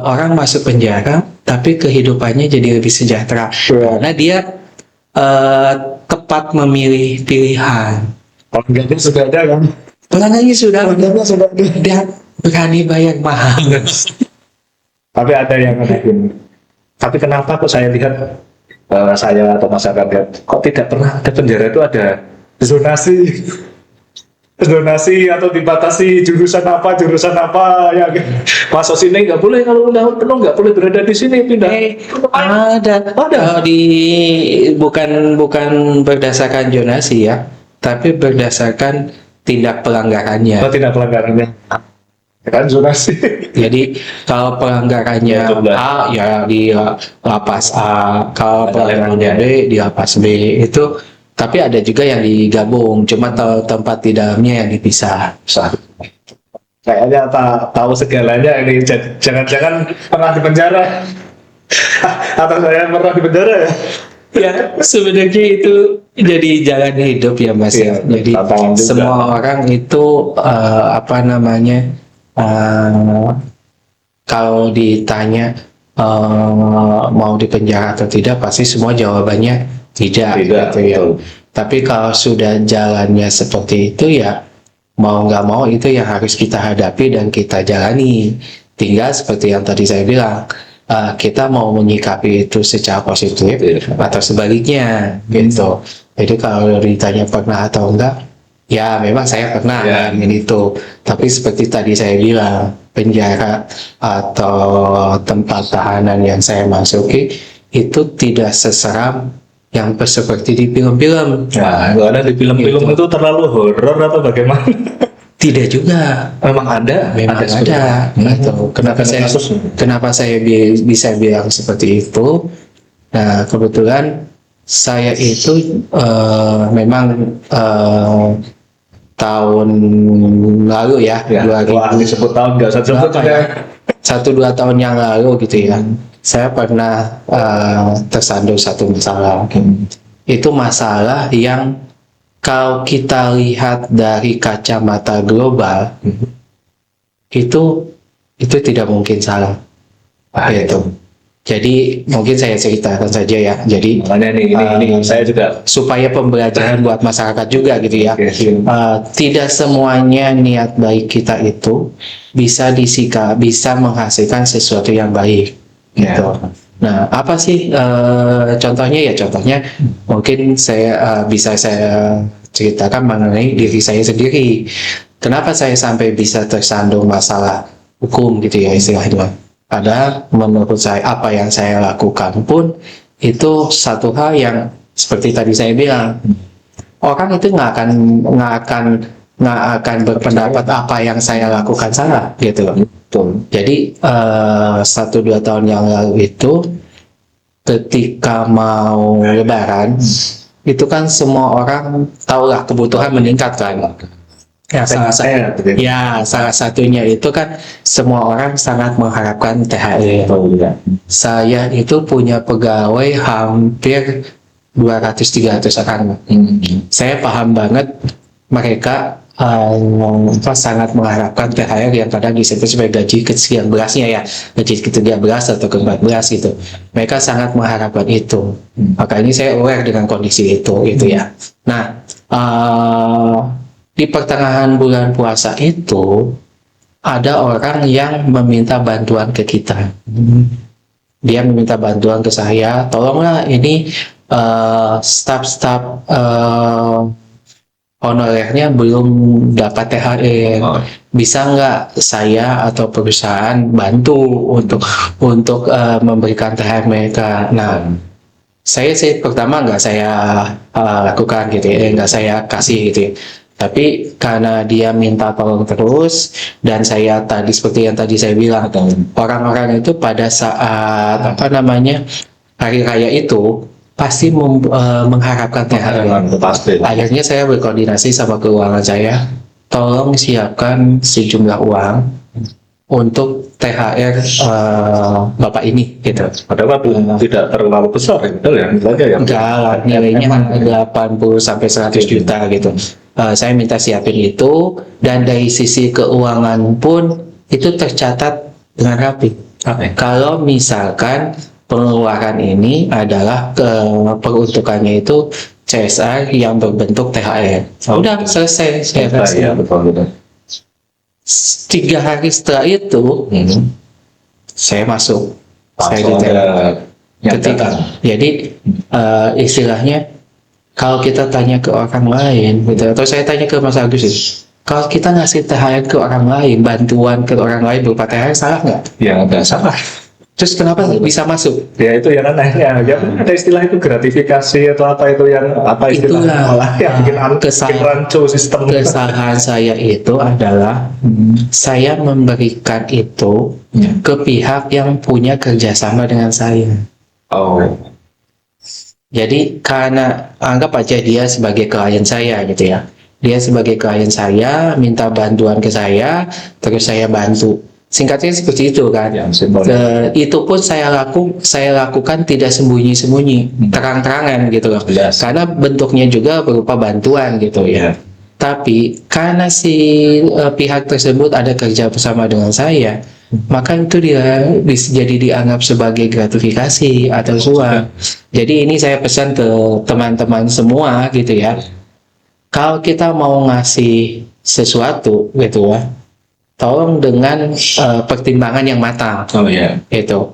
Orang masuk penjara, tapi kehidupannya jadi lebih sejahtera karena dia tepat memilih pilihan. Pelanggannya sudah ada kan. Pelanggannya sudah sudah ada. dia berani bayar mahal. Tapi ada yang ngadain. Tapi kenapa kok saya lihat saya atau masyarakat lihat, kok tidak pernah ada penjara itu ada zonasi atau dibatasi jurusan apa ya masuk sini nggak boleh, kalau udah penuh nggak boleh berada di sini, pindah. Ada. Bukan berdasarkan zonasi ya, tapi berdasarkan tindak pelanggarannya. Oh, tidak pelanggarannya. Kan zonasi. Jadi kalau pelanggarannya Ya, coba. A ya di lapas A, kalau Ada pelanggarannya B levelnya. di lapas B itu. Tapi ada juga yang digabung, cuma tempat di dalamnya yang dipisah. Sah. Kayaknya tahu segalanya ini. Jangan-jangan pernah di penjara. Atau saya pernah di penjara ya? Ya, sebenarnya itu jadi jalan hidup ya Mas ya. Iya, Jadi tantangan juga. semua orang itu apa namanya eh, kalau ditanya mau dipenjara atau tidak, pasti semua jawabannya tidak, Tidak, gitu ya. betul. Tapi kalau sudah jalannya seperti itu ya mau nggak mau itu yang harus kita hadapi dan kita jalani. Tinggal seperti yang tadi saya bilang, kita mau menyikapi itu secara positif atau sebaliknya, gitu. Jadi kalau ditanya pernah atau enggak, ya memang saya pernah Ya. ngalamin itu. Tapi seperti tadi saya bilang, penjara atau tempat tahanan yang saya masuki itu tidak seseram yang seperti di film-film. Nah, ada di film-film Gitu. itu terlalu horor atau bagaimana? Tidak juga. Memang ada, Memang seperti ada. itu. Gitu. Kasus. Kenapa saya bisa bilang seperti itu? Nah, kebetulan saya itu memang tahun lalu ya, Ya, wah, disebut tahun nggak usah sebut berapa ya? 1-2 tahun yang lalu gitu ya. Saya pernah tersandung satu masalah. Itu masalah yang kalau kita lihat dari kacamata global, itu tidak mungkin salah. Gitu. Jadi mungkin saya ceritakan saja ya. Jadi Makanya ini saya juga supaya pembelajaran buat masyarakat juga gitu ya. Oke. Tidak semuanya niat baik kita itu bisa bisa menghasilkan sesuatu yang baik gitu. Nah, apa sih contohnya ya? Contohnya mungkin saya bisa saya ceritakan mengenai diri saya sendiri. Kenapa saya sampai bisa tersandung masalah hukum gitu ya istilahnya? Padahal menurut saya apa yang saya lakukan pun itu satu hal yang seperti tadi saya bilang, orang itu nggak akan berpendapat apa yang saya lakukan salah gitu loh. Jadi 1-2 tahun yang lalu itu ketika mau Lebaran itu kan semua orang tahulah kebutuhan meningkat kan. Ya, salah satunya itu kan semua orang sangat mengharapkan THR. Saya itu punya pegawai hampir 200-300 orang. Saya paham banget mereka sangat mengharapkan THR yang kadang disebut sebagai gaji ke-13-nya ya, gaji ke-13 atau ke-14 gitu. Mereka sangat mengharapkan itu. Makanya saya aware dengan kondisi itu gitu ya. Nah, di pertengahan bulan puasa itu ada orang yang meminta bantuan ke kita. Dia meminta bantuan ke saya, tolonglah ini staf-staf honorernya belum dapat THR. Bisa nggak saya atau perusahaan bantu untuk memberikan THR mereka? Nah, saya sih pertama nggak saya lakukan gitu ya, nggak saya kasih gitu ya. Tapi karena dia minta tolong terus, dan saya tadi seperti yang tadi saya bilang, orang-orang itu pada saat hari raya itu pasti mengharapkan THR. Akhirnya saya berkoordinasi sama keuangan saya, tolong siapkan sejumlah uang untuk THR bapak ini gitu. Padahal tidak terlalu besar ya, betul ya? Enggak, nilainya 80-100 juta gitu. Saya minta siapin itu, dan dari sisi keuangan pun itu tercatat dengan rapi. Kalau misalkan pengeluaran ini adalah peruntukannya itu CSR yang berbentuk THR. Udah selesai. Ya, betul. 3 hari setelah itu saya masuk. Saya ketika jadi istilahnya kalau kita tanya ke orang lain gitu, atau saya tanya ke Mas Agus sih, kalau kita ngasih THR ke orang lain, bantuan ke orang lain berupa THR, salah nggak? Ya nggak salah. Terus kenapa bisa masuk? Ya itu yang anehnya, ya ada istilah itu gratifikasi atau apa itu yang apa istilah Itulah malah yang bikin rancu sistem. kesalahan saya itu adalah saya memberikan itu ke pihak yang punya kerjasama dengan saya. Oh, Jadi karena anggap aja dia sebagai klien saya gitu ya. Dia sebagai klien saya minta bantuan ke saya, terus saya bantu. Singkatnya seperti itu kan. yang simpel. Itu pun saya lakukan tidak sembunyi-sembunyi, terang-terangan gitu loh. Jelas. Karena bentuknya juga berupa bantuan gitu ya. Tapi karena si pihak tersebut ada kerja bersama dengan saya, maka itu dia bisa jadi dianggap sebagai gratifikasi atau suap. Jadi ini saya pesan ke teman-teman semua gitu ya. Kalau kita mau ngasih sesuatu gitu ya, tolong dengan pertimbangan yang matang. Oh ya. Itu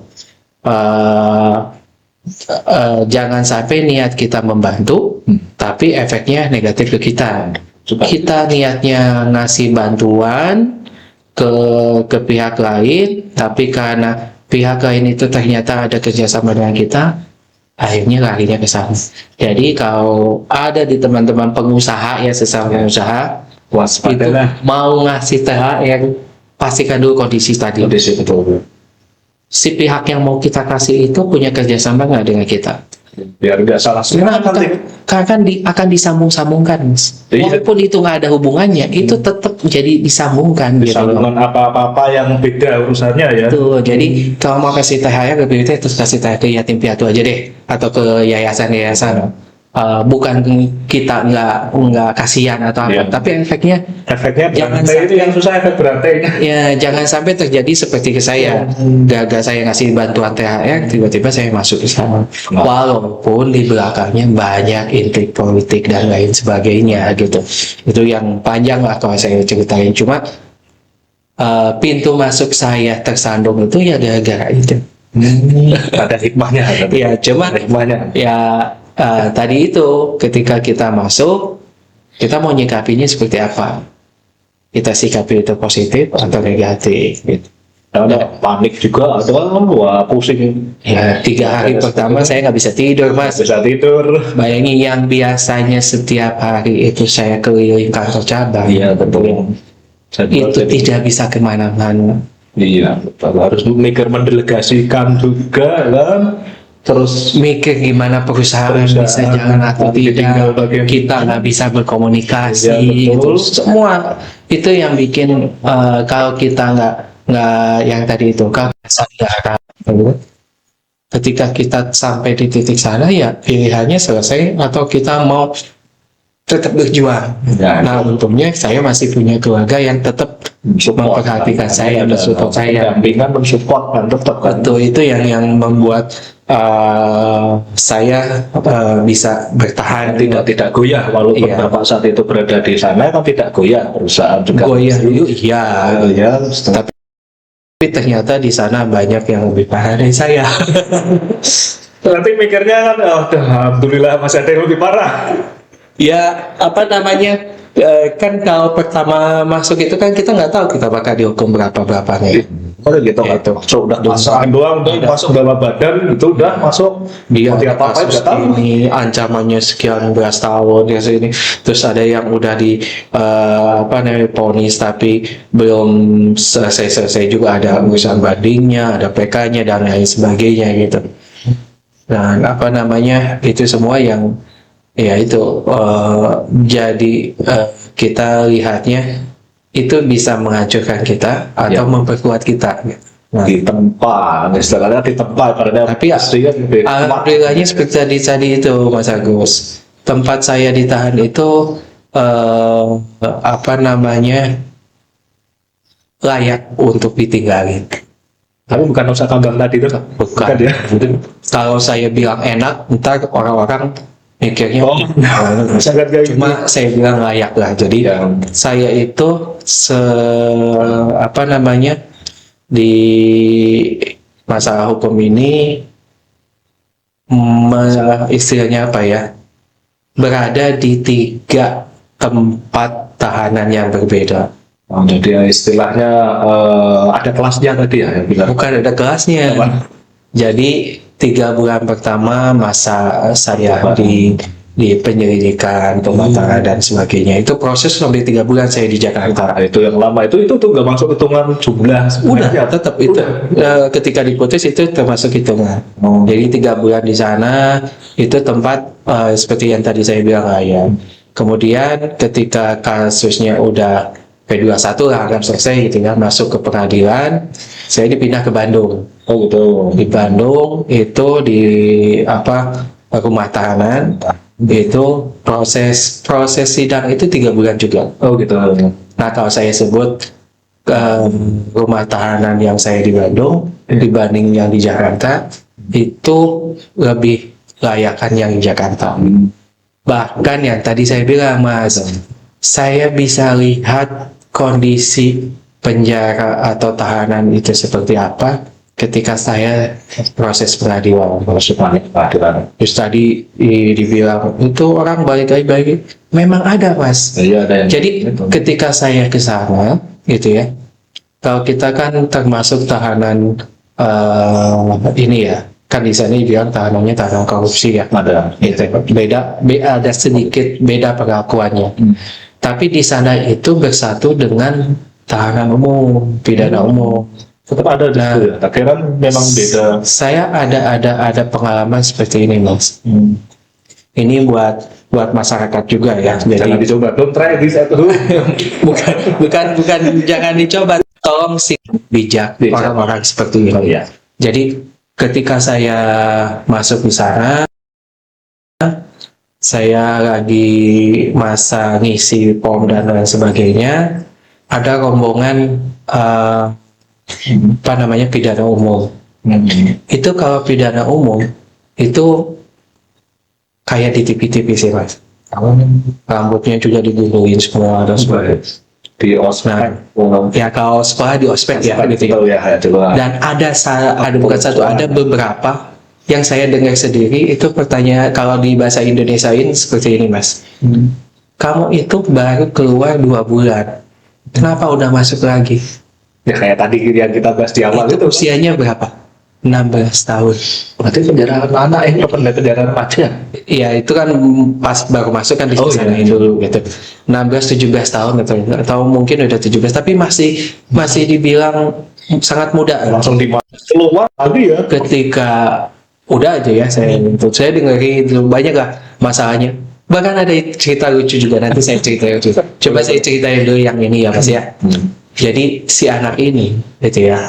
jangan sampai niat kita membantu, tapi efeknya negatif ke kita. Kita niatnya ngasih bantuan ke pihak lain, tapi karena pihak lain itu ternyata ada kerjasama dengan kita, akhirnya larinya ke sana. Jadi kalau ada di teman-teman pengusaha ya, sesama pengusaha itu Waspadalah. mau ngasih THR, pastikan dulu kondisi tadi. Kondisi betul. Si pihak yang mau kita kasih itu punya kerjasama nggak dengan kita? Biar nggak salah semua nanti. Karena akan disambung-sambungkan, Mas. Iya. Walaupun itu nggak ada hubungannya, itu tetap jadi disambungkan. Bisa Gitu. dengan apa-apa yang beda urusannya ya. Tuh, jadi kalau mau kasih THR ke BPT, terus kasih THR ke yatim piatu aja deh, atau ke yayasan-yayasan. Bukan kita nggak kasihan atau apa, Iya. tapi efeknya Efeknya Jangan berantai itu sampai- yang susah, efek berantainya. ya jangan sampai terjadi seperti ke saya. Gagal saya ngasih bantuan THR, tiba-tiba saya masuk ke sana. Walaupun di belakangnya banyak intrik politik dan lain sebagainya gitu. Itu yang panjang lah kalau saya ceritain. Cuma pintu masuk saya tersandung itu ya gara-gara itu. Ada hikmahnya. Ya cuma Ada hikmahnya. ya tadi itu ketika kita masuk, kita mau nyikapinya seperti apa? Kita sikapi itu positif atau negatif gitu. Ada panik juga, ada wah pusing. Ya 3 hari pertama saya nggak bisa tidur, Mas. Bisa tidur. Bayangin yang biasanya setiap hari itu saya keliling kantor cabang, Iya betul. itu tidak bisa kemana-mana. Iya betul. Harus mikir mendelegasikan juga kan. Terus Mikir gimana perusahaan Perusahaan, bisa jalan atau nanti tinggal tidak, bagian kita nggak bisa berkomunikasi, Iya, gitu. betul. Semua itu yang bikin kalau kita nggak yang tadi itu kalau sadar, ketika kita sampai di titik sana ya pilihannya selesai atau kita mau tetap berjuang. Ya, Nah untungnya saya masih punya keluarga yang tetap memperhatikan saya, mensupport saya. Dampingan, mensupport dan tetap kan. Betul, itu yang membuat saya bisa bertahan. Tidak goyah walaupun Iya. Bapak saat itu berada di sana kan tidak goyah, perusahaan juga Goyah dulu, iya. ya Tapi ternyata di sana banyak yang lebih parah dari saya. nanti mikirnya kan alhamdulillah masih ada yang lebih parah. Ya, apa namanya? Kan kalau pertama masuk itu kan kita nggak tahu kita bakal dihukum berapa nih. Oh gitu kan. Itu. So, udah pasangan doang tuh masuk bawa badan itu udah masuk Dia seperti apa kasus udah tahu. ini ancamannya sekian belas tahun ya sini. Terus ada yang udah di ponis tapi belum selesai juga, ada urusan bandingnya, ada PK-nya dan lain sebagainya gitu. Dan apa namanya itu semua yang ya itu jadi kita lihatnya itu bisa menghancurkan kita atau Ya. memperkuat kita. Nah, Ditempa, istilahnya ditempa karena Tapi ya, alhamdulillahnya seperti tadi itu Mas Agus, tempat saya ditahan itu apa namanya layak untuk ditinggalin. tapi bukan Nusa Kambangan tadi itu Bukan. ya. Kalau saya bilang enak, ntar orang-orang mikirnya Oh, sangat kayak gitu. cuma saya bilang layak lah. Jadi Ya. saya itu apa namanya di masalah hukum ini istilahnya apa ya, berada di 3 tempat tahanan yang berbeda. Oh, jadi ya istilahnya ada kelasnya tadi ya yang bilang. Bukan ada kelasnya. Apa? Jadi 3 bulan pertama masa saya di penyelidikan, pematangan dan sebagainya. Itu proses sampai 3 bulan saya di Jakarta. Nah, itu yang lama itu tuh nggak masuk hitungan jumlah Udah, sebenarnya. tetap itu. Ketika diputus itu termasuk hitungan. Oh. Jadi 3 bulan di sana itu tempat seperti yang tadi saya bilang lah ya. Kemudian ketika kasusnya udah P21 lah akan selesai gitu ya, masuk ke pengadilan, saya dipindah ke Bandung. Oh gitu. Di Bandung itu di rumah tahanan itu proses sidang itu 3 bulan juga. Oh gitu. Nah kalau saya sebut rumah tahanan yang saya di Bandung dibanding yang di Jakarta itu lebih layakan yang di Jakarta. Bahkan yang tadi saya bilang Mas, saya bisa lihat kondisi penjara atau tahanan itu seperti apa ketika saya proses pengadilan. Terus tadi dibilang itu orang balik lagi, memang ada Mas. Iya ada yang. Jadi ketika saya ke sana gitu ya, kalau kita kan termasuk tahanan ini ya, kan di sana bilang tahanannya tahanan korupsi ya. Ada. Gitu. Ada sedikit beda perlakuannya. Tapi di sana itu bersatu dengan tahanan umum, pidana umum. Tetap ada di situ ya. Tak kira memang beda. Saya ada pengalaman seperti ini, Mas. Ini buat masyarakat juga ya. Jangan Jadi dicoba. Don't try this at home. bukan jangan dicoba. Tolong sih bijak orang-orang seperti ini. Oh, iya. Jadi ketika saya masuk di sana, saya lagi masa ngisi form dan lain sebagainya, ada rombongan pidana umum. Itu kalau pidana umum itu kayak di TV-TV sih Mas. Rambutnya juga digulungin semua dan sebagainya. Di ospek. Ya kalau sekolah di ospek ya gitu ya. Dan ada bukan satu, ada beberapa yang saya dengar sendiri itu pertanyaan kalau di bahasa Indonesiain seperti ini Mas. Kamu itu baru keluar 2 bulan, kenapa udah masuk lagi? Ya kayak tadi yang kita bahas di awal Itu usianya berapa? 16 tahun. Berarti penjara anak ini penjara remaja. Iya itu kan pas baru masuk kan disanain dulu gitu. 16-17 tahun atau mungkin udah 17 tapi masih dibilang sangat muda. Langsung keluar lagi ya. Ketika udah aja ya saya dengerin banyak lah masalahnya. Bahkan ada cerita lucu juga, nanti saya cerita lucu. Coba saya ceritain dulu yang ini ya Mas ya. Jadi si anak ini gitu ya,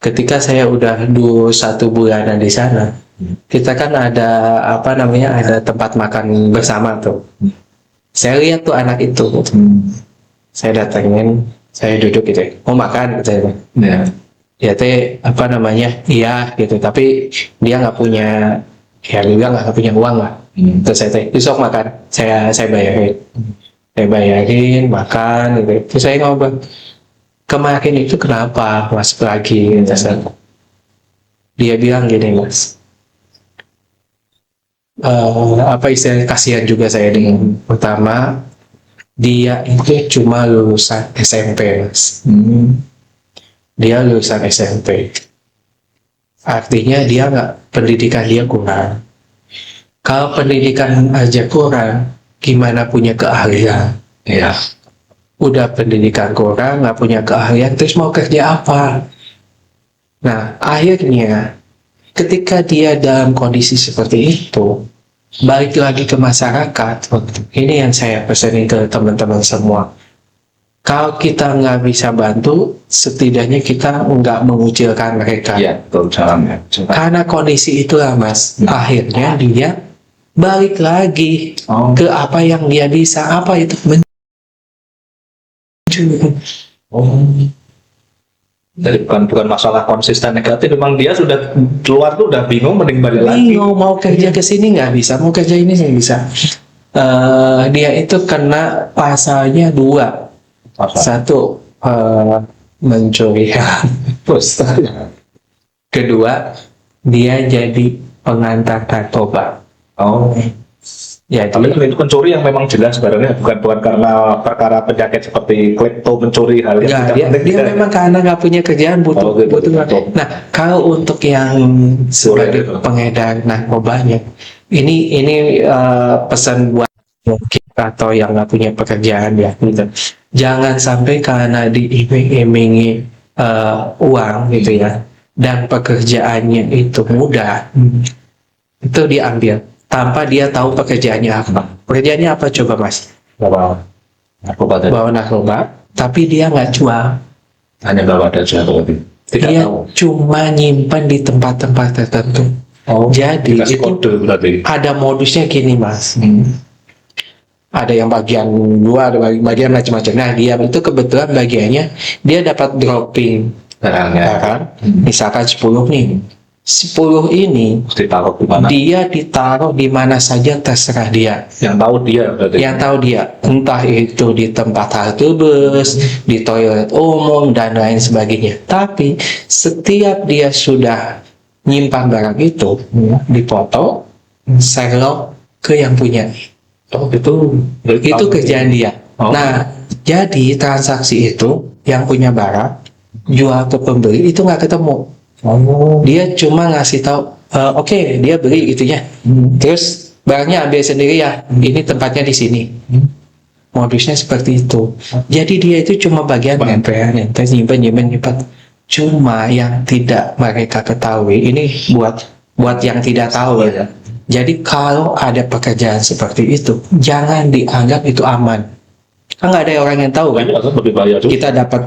ketika saya udah 1 bulanan di sana, kita kan ada ada tempat makan bersama tuh. Saya lihat tuh anak itu, saya datangin, saya duduk gitu ya, mau makan gitu ya. Ya teh iya gitu, tapi dia nggak punya, ya dia bilang nggak punya uang lah. Terus saya teh, besok makan, saya bayarin makan gitu. Terus saya ngobrol, kemarin itu kenapa masuk lagi? Dia bilang gini Mas, istilahnya kasihan juga saya dengan pertama dia itu cuma lulusan SMP Mas. Dia lulusan SMP, artinya dia pendidikan dia kurang. Kalau pendidikan aja kurang, gimana punya keahlian? Iya. Udah pendidikan kurang, nggak punya keahlian, terus mau kerja apa? Nah, akhirnya ketika dia dalam kondisi seperti itu, balik lagi ke masyarakat. Ini yang saya pesanin ke teman-teman semua. Kalau kita nggak bisa bantu, setidaknya kita nggak mengucilkan mereka. Iya, betul caranya. Karena kondisi itulah Mas, akhirnya dia balik lagi ke apa yang dia bisa. Apa itu? Jadi bukan masalah konsisten negatif, memang dia sudah keluar tuh udah bingung, mending balik lagi. Bingung, mau kerja ke sini nggak bisa, mau kerja ini nggak bisa. Dia itu kena pasalnya 2. Satu, mencuri pustaka. Kedua, dia jadi pengantar narkoba. Jadi Tapi kan itu pencuri yang memang jelas barangnya bukan karena perkara penyakit seperti klepto mencuri hal yang ya, tidak dia, penting. dia tidak. memang karena nggak punya kerjaan butuh Oh, gitu, butuh. betul. Nah, kalau untuk yang sebagai Boleh. pengedar narkobanya, ini pesan buat mungkin atau yang nggak punya pekerjaan ya gitu. Jangan sampai karena diiming-imingi uang gitu ya, dan pekerjaannya itu mudah, itu diambil tanpa dia tahu pekerjaannya apa. Pekerjaannya apa coba mas? Bawa narkoba tadi. Bawa narkoba, tapi dia nggak jual. Hanya bawa dan jual tadi. Tidak Dia tahu. cuma nyimpan di tempat-tempat tertentu. Jadi Dikasih itu kode berarti. ada modusnya gini mas. Ada yang bagian dua, ada bagian macam-macam. Nah dia itu kebetulan bagiannya dia dapat dropping Barangnya. ya kan? Misalkan 10 nih. 10 ini Ditaruh di mana? dia ditaruh di mana saja terserah dia. Yang tahu dia berarti. Yang tahu dia, entah itu di tempat halte bus, di toilet umum dan lain sebagainya. Tapi setiap dia sudah nyimpan barang itu, dipoto, share ke yang punya. Oh itu. Itu kerjaan dia. Oh. Nah, jadi transaksi itu yang punya barang jual ke pembeli itu nggak ketemu. Dia cuma ngasih tahu, oke, dia beli itunya. Terus barangnya ambil sendiri ya. Ini tempatnya di sini. Modusnya seperti itu. Jadi dia itu cuma bagian nyimpen, nyimpen. Cuma yang tidak mereka ketahui ini buat yang tidak tahu ya. Jadi kalau ada pekerjaan seperti itu, jangan dianggap itu aman. Kan nggak ada orang yang tahu kan. Lebih bahaya juga. Kita dapat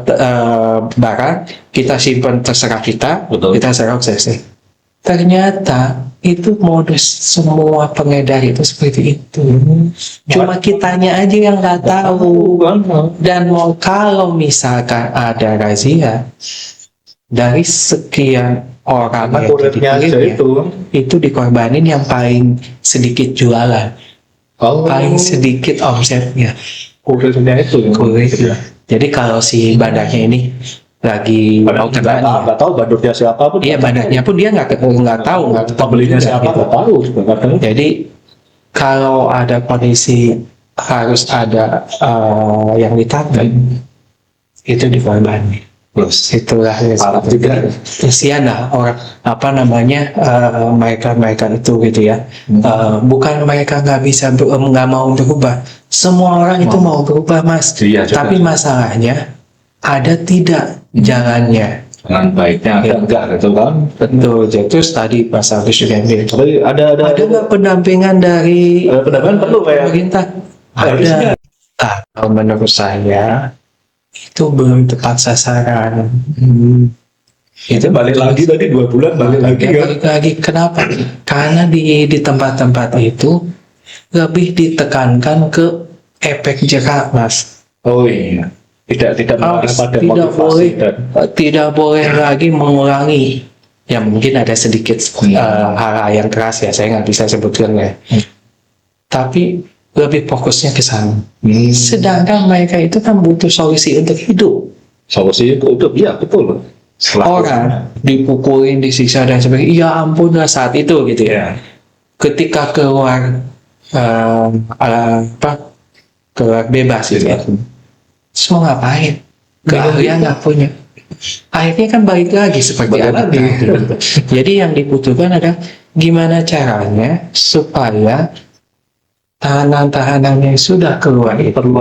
barang, kita simpan terserah kita, Betul. kita serok selesai. Ternyata itu modus semua pengedar itu seperti itu. Cuma kitanya aja yang nggak tahu. Dan kalau misalkan ada razia dari sekian orang Karena yang kurirnya aja dikirimnya, itu dikorbanin yang paling sedikit jualan, paling sedikit omsetnya. Kurirnya itu. Kurir. Jadi kalau si badarnya ini lagi mau kena nih, nggak tahu bandurnya siapa pun. iya badarnya pun dia nggak tahu, nggak Pembelinya juga siapa gitu. nggak tahu. Kadang. Jadi kalau ada kondisi harus ada yang ditangkap, itu dikorbanin. Itulah Parah juga. kesian lah orang mereka itu gitu ya. Bukan mereka nggak bisa nggak mau berubah, semua orang itu mau berubah mas. Iya, juga. Tapi masalahnya ada tidak jalannya. Dengan baiknya ada enggak gitu kan. Betul. Terus tadi Mas Agus juga bilang, Tapi ada ada nggak pendampingan dari pendampingan perlu kayak pemerintah? harusnya. Ada. Kalau menurut saya itu belum tepat sasaran. Itu balik lagi tadi 2 bulan balik lagi Ya, kan. balik lagi. Kenapa? Karena di tempat-tempat itu lebih ditekankan ke efek jerak, Mas. Oh iya. Tidak mengarah pada Tidak motivasi boleh, dan tidak boleh lagi mengulangi. Ya mungkin ada sedikit hal yang keras ya, saya nggak bisa sebutkan ya. Tapi lebih fokusnya ke sana. Sedangkan mereka itu kan butuh solusi untuk hidup. solusi itu iya betul. Orang dipukulin, disiksa dan sebagainya. Ya ampun lah saat itu gitu ya. Ketika keluar keluar bebas gitu ya. Semua ngapain? Keahlian nggak punya. Akhirnya kan balik lagi seperti Balik anak lagi. tadi. Jadi yang dibutuhkan adalah gimana caranya supaya tahanan-tahanan yang sudah keluar itu Perlu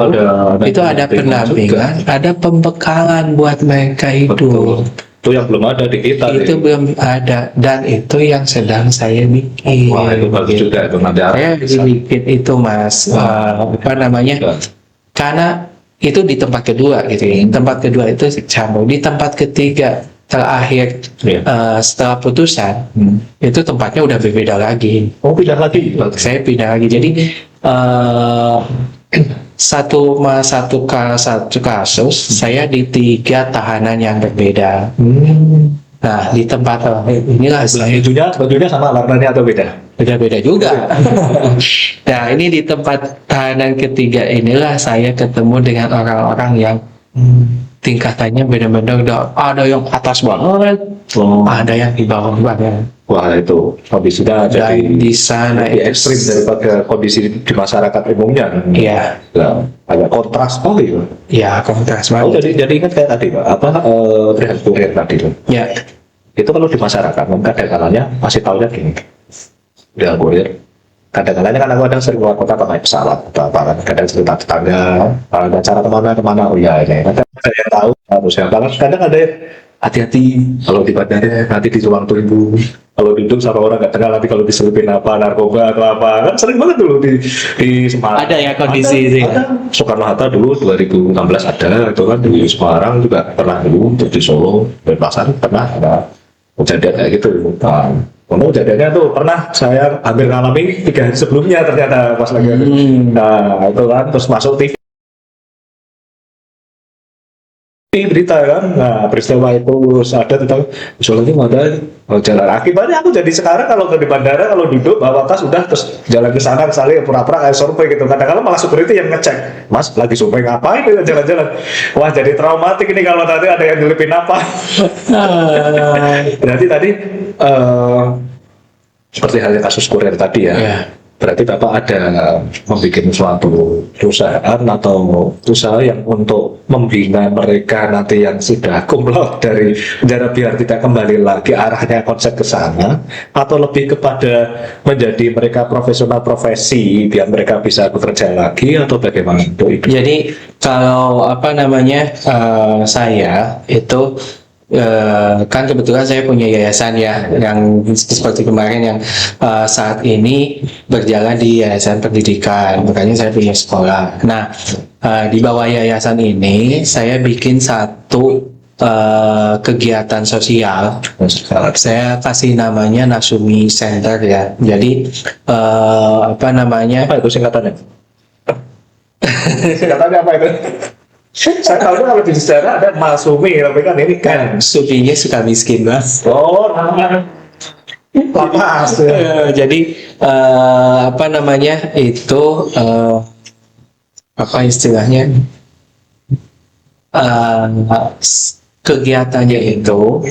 ada pendampingan, ada pembekalan buat mereka Betul. hidup. Itu yang belum ada di kita. Itu nih. belum ada, dan itu yang sedang saya bikin. Wah itu bagus juga itu nanti Saya bikin itu mas, karena itu di tempat kedua gitu ya. Tempat kedua itu campur. Di tempat ketiga terakhir setelah putusan itu tempatnya udah berbeda lagi. Oh pindah lagi. Saya pindah lagi. Jadi satu kasus saya di 3 tahanan yang berbeda. Nah di tempat inilah saya Bajunya sama warnanya atau beda? beda-beda juga. Nah ini di tempat tahanan ketiga inilah saya ketemu dengan orang-orang yang tingkatannya benar-benar ada yang atas banget, ada yang di bawah banget. wah itu kondisinya jadi Dan di sana lebih itu ekstrim daripada kondisi di masyarakat umumnya. Iya, Nah, agak kontras sekali Pak. ya kontras Oh, banget. jadi ingat kayak tadi Pak, apa Trihan Kurir tadi tuh. Ya, Itu kalau di masyarakat, kadang-kadangnya masih tahunya gini. Trihan Kurir. Kadang-kadangnya kan aku kadang sering keluar kota pakai pesawat, atau apa kan. Kadang cerita tetangga, ada acara kemana, oh iya ini. Kadang ada yang tahu, harus yang tahu. Kadang ada yang hati-hati kalau di bandara nanti di ruang tunggu. Kalau duduk sama orang nggak kenal nanti kalau diselipin apa narkoba atau apa kan sering banget dulu di Semarang. ada ya kondisi itu ya. Ada. Soekarno Hatta dulu 2016 ada itu kan di Semarang juga pernah dulu, terus di Solo dan Pasar pernah ada kejadian kayak gitu. Nah, kejadiannya tuh pernah saya hampir ngalami 3 hari sebelumnya ternyata pas lagi nah itu kan terus masuk TV berita kan, nah peristiwa itu terus ada tentang soalnya ada jalan. Akibatnya aku jadi sekarang kalau di bandara kalau duduk bawa tas udah terus jalan ke sana ya pura-pura kayak survei gitu. Kadang-kadang malah security yang ngecek, Mas lagi survei ngapain ya jalan-jalan. Wah jadi traumatik ini kalau nanti ada yang nyelipin apa. Berarti tadi seperti halnya kasus kurir tadi ya. Ya. Berarti Bapak ada membuat suatu perusahaan atau usaha yang untuk membina mereka nanti yang sudah cum laude dari penjara biar tidak kembali lagi, arahnya konsep ke sana, atau lebih kepada menjadi mereka profesional profesi biar mereka bisa bekerja lagi atau bagaimana itu? Jadi kalau apa namanya saya itu kan kebetulan saya punya yayasan ya yang seperti kemarin yang saat ini berjalan di yayasan pendidikan, makanya saya punya sekolah. Nah di bawah yayasan ini saya bikin satu kegiatan sosial. Saya kasih namanya Nasumi Center ya. Jadi apa namanya? Apa itu singkatannya? Singkatannya apa itu? Saya tahu kalau di sejarah ada Masumi, tapi kan ini kan Supinya suka miskin mas. oh nama lapas Jadi apa namanya itu apa istilahnya kegiatannya itu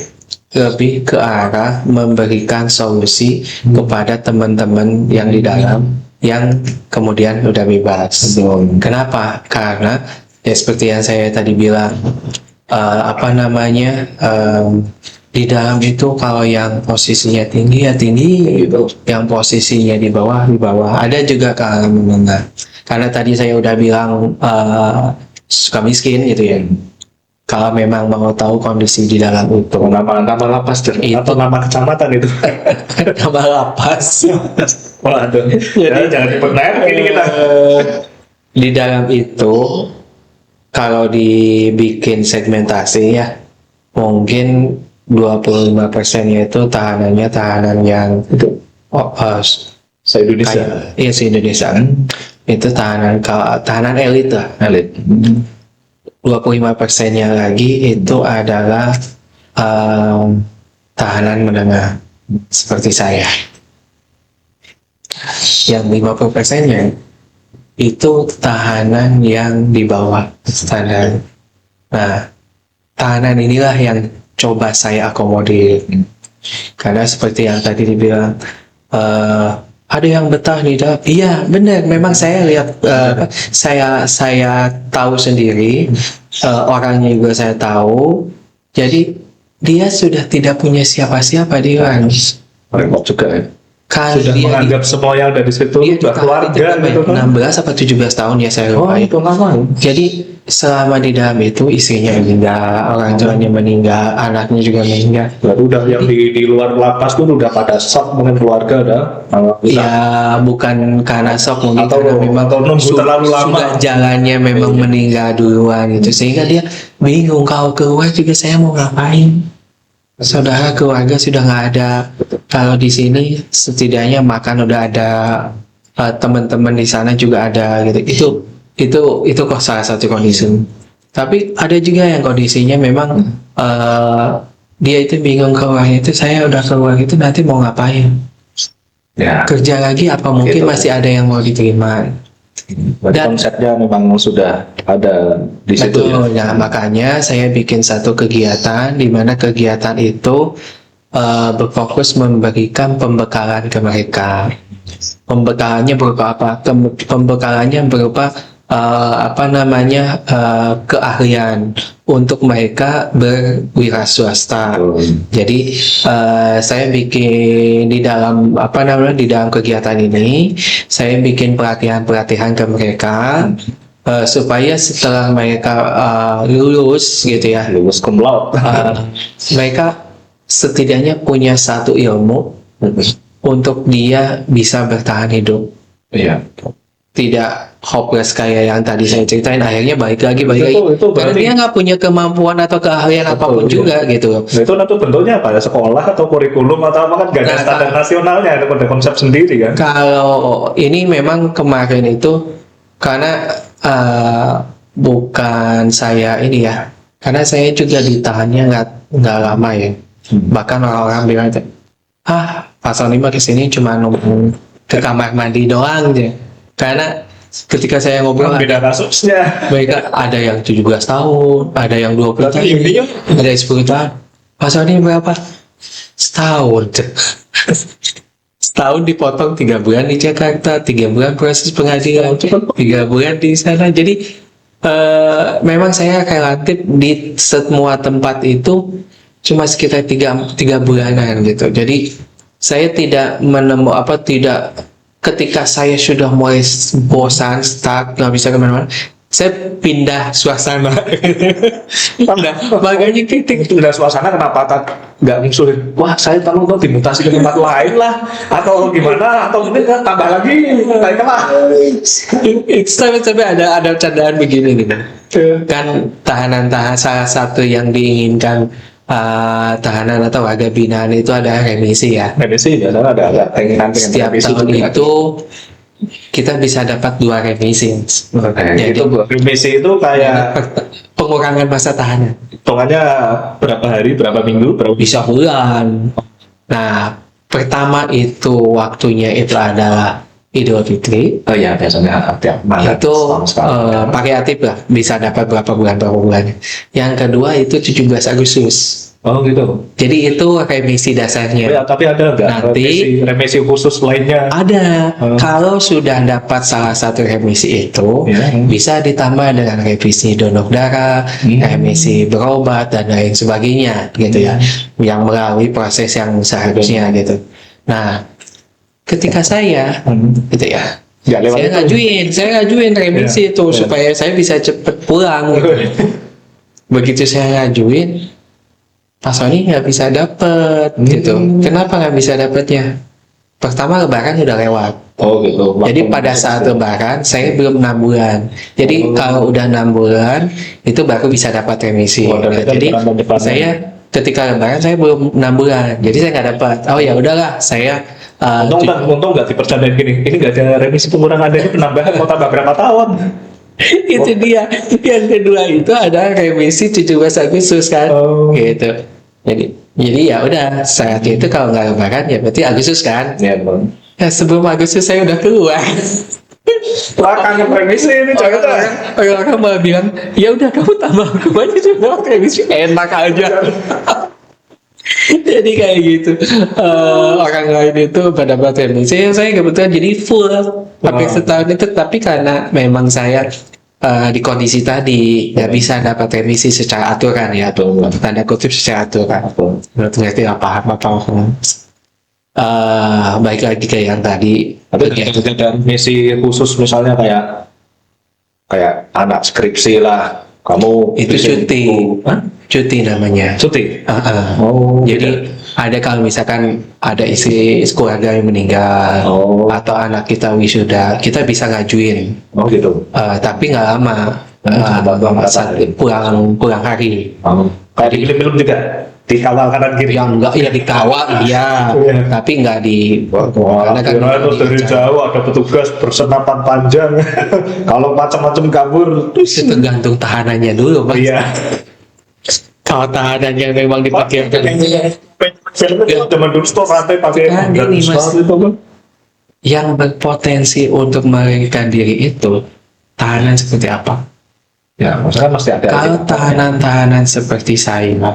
lebih ke arah memberikan solusi kepada teman-teman yang di dalam yang kemudian udah bebas. Kenapa? Karena ya seperti yang saya tadi bilang apa namanya di dalam itu kalau yang posisinya tinggi ya tinggi gitu, yang posisinya di bawah. Ada juga kalangan menengah. Karena tadi saya udah bilang suka miskin gitu ya. Kalau memang mau tahu kondisi di dalam itu, nama lapas atau nama kecamatan itu nama lapas. waduh jadi jangan dipernaik ini kita Di dalam itu kalau dibikin segmentasi ya mungkin 25%-nya itu tahanannya tahanan yang se-Indonesia iya se-Indonesia itu tahanan elit lah. elit 25%-nya lagi itu adalah tahanan menengah seperti saya. Yang 50%-nya itu tahanan yang di bawah standar. Nah, tahanan inilah yang coba saya akomodir. Karena seperti yang tadi dibilang, ada yang betah di dalam. Iya, benar. Memang saya lihat, saya tahu sendiri, orangnya juga saya tahu. Jadi dia sudah tidak punya siapa-siapa di luar. repot juga ya Kan sudah dia menganggap semua yang dari situ udah keluarga gitu kan 16 apa 17 tahun ya saya lupa. itu lama Jadi selama di dalam itu istrinya meninggal, orang tuanya meninggal, anaknya juga meninggal. baru udah yang di luar lapas pun udah pada shock mungkin keluarga udah Ya bukan karena shock mungkin Atau- karena memang atau nunggu terlalu lama. sudah jalannya memang meninggal duluan gitu sehingga dia bingung kalau keluar juga saya mau ngapain. Saudara keluarga sudah nggak ada. Kalau di sini setidaknya makan udah ada, teman-teman di sana juga ada gitu. Itu kok salah satu kondisi. Tapi ada juga yang kondisinya memang dia itu bingung keluarnya itu saya udah keluar itu nanti mau ngapain? ya Kerja lagi apa mungkin Gitu. masih ada yang mau diterima? berarti Dan- konsepnya memang sudah ada di situ ya Betul, ya makanya saya bikin satu kegiatan di mana kegiatan itu berfokus memberikan pembekalan ke mereka. Pembekalannya berupa apa? Pembekalannya berupa keahlian untuk mereka berwira swasta. Jadi saya bikin di dalam di dalam kegiatan ini saya bikin pelatihan ke mereka supaya setelah mereka lulus gitu ya, Lulus cum laude. mereka setidaknya punya satu ilmu untuk dia bisa bertahan hidup. Iya. Tidak hopeless kayak yang tadi saya ceritain, akhirnya balik lagi Itu karena berarti- dia nggak punya kemampuan atau keahlian apapun iya. juga gitu. Nah, itu nanti bentuknya apa? Sekolah atau kurikulum atau apa kan gak ada Nah, standar nasionalnya, ada konsep sendiri kan? Kalau ini memang kemarin itu karena bukan saya ini ya, karena saya juga ditahannya nggak lama ya. Bahkan orang-orang bilang, pasal 5 kesini cuma ngomong ke kamar mandi doang aja. Karena ketika saya ngobrol Beda kasusnya. mereka ada yang 17 tahun, ada yang 20 Berarti tahun, intinya ada yang 10 tahun. Pasal ini berapa? Setahun. Setahun dipotong 3 bulan di Jakarta, 3 bulan proses pengadilan, 3 bulan di sana. Jadi memang saya relatif di semua tempat itu cuma sekitar 3 bulanan gitu. Jadi saya tidak ketika saya sudah mulai bosan, stuck, nggak bisa kemana-mana, saya pindah suasana. Makanya kritik. pindah suasana kenapa nggak ngisurin? Wah, saya tolong dong dimutasi ke tempat lain lah, atau gimana? Atau mungkin tambah lagi, kayak lah. Sampai ada candaan begini gitu. Kan tahanan salah satu yang diinginkan tahanan atau warga binaan itu ada remisi ya. Remisi biasanya ada keinginan Setiap tahun itu kita bisa dapat 2 remisi. Jadi itu remisi itu kayak Pengurangan masa tahanan. hitungannya berapa hari, berapa minggu, berapa Bisa bulan. Nah, pertama itu waktunya itu adalah Idul Fitri. Oh iya, biasanya tiap Maret Itu setahun sekali. variatif lah, bisa dapat berapa bulan. Yang kedua itu 17 Agustus. Oh gitu. Jadi itu remisi Oh, dasarnya. ya, tapi ada nggak Nanti- remisi khusus lainnya? Ada. Kalau sudah dapat salah satu remisi itu, Ya. bisa ditambah dengan revisi donor darah, remisi berobat dan lain sebagainya, gitu ya. Yang melalui proses yang seharusnya gitu. Nah, ketika saya, gitu ya, Nggak lewat saya ngajuin remisi Iya, itu iya. supaya saya bisa cepet pulang. Gitu. Begitu saya ngajuin, pasal ini nggak bisa dapet, gitu. Kenapa nggak bisa dapetnya? Pertama Lebaran udah lewat. Oh gitu. Jadi pada saat Lebaran saya belum 6 bulan. Jadi kalau udah 6 bulan itu baru bisa dapat remisi. Oh, Nah, berarti jadi kan depan- saya ketika Lebaran saya belum 6 bulan. Jadi saya nggak dapat. Oh ya udahlah, saya Untung nggak dipercandain gini. Ini nggak ada remisi pengurangan, ada penambahan mau tambah berapa tahun? itu dia. Yang kedua itu ada remisi 17 Agustus kan. Oh. Gitu. Jadi ya udah saat itu kalau nggak Lebaran ya berarti Agustus kan. Ya bang. Ya sebelum Agustus saya udah keluar. Kangen remisi ini jangan. Orang malah bilang, ya udah kamu tambah aku aja juga remisi enak aja. Jadi kayak gitu. Orang lain itu pada buat remisi, saya kebetulan jadi full hampir setahun itu. Tapi karena memang saya di kondisi tadi nggak bisa dapat remisi secara aturan ya, tanda kutip secara aturan. Ngerti apa baik lagi kayak yang tadi. Tapi ada misi khusus misalnya kayak anak skripsi lah, kamu Itu bikin cuti. buku. Hah? Cuti namanya. Cuti. Oh, jadi ada kalau misalkan ada isi keluarga yang meninggal atau anak kita wisuda, kita bisa ngajuin. Oh gitu. Tapi nggak lama. Pulang hari. Kayak di film-film juga dikawal kanan kiri. Yang enggak ya dikawal iya, tapi nggak di. Wah, karena kan kira itu dari jauh ada petugas bersenapan panjang. Kalau macam-macam kabur, itu tergantung tahanannya dulu, Mas. iya. Kalau tahanan yang memang dipakai Zaman dulu tuh rantai pakai Kan ini, Mas. itu kan. yang berpotensi untuk melarikan diri itu tahanan seperti apa? Ya, maksudnya kan mesti ada. Kalau tahanan-tahanan seperti saya,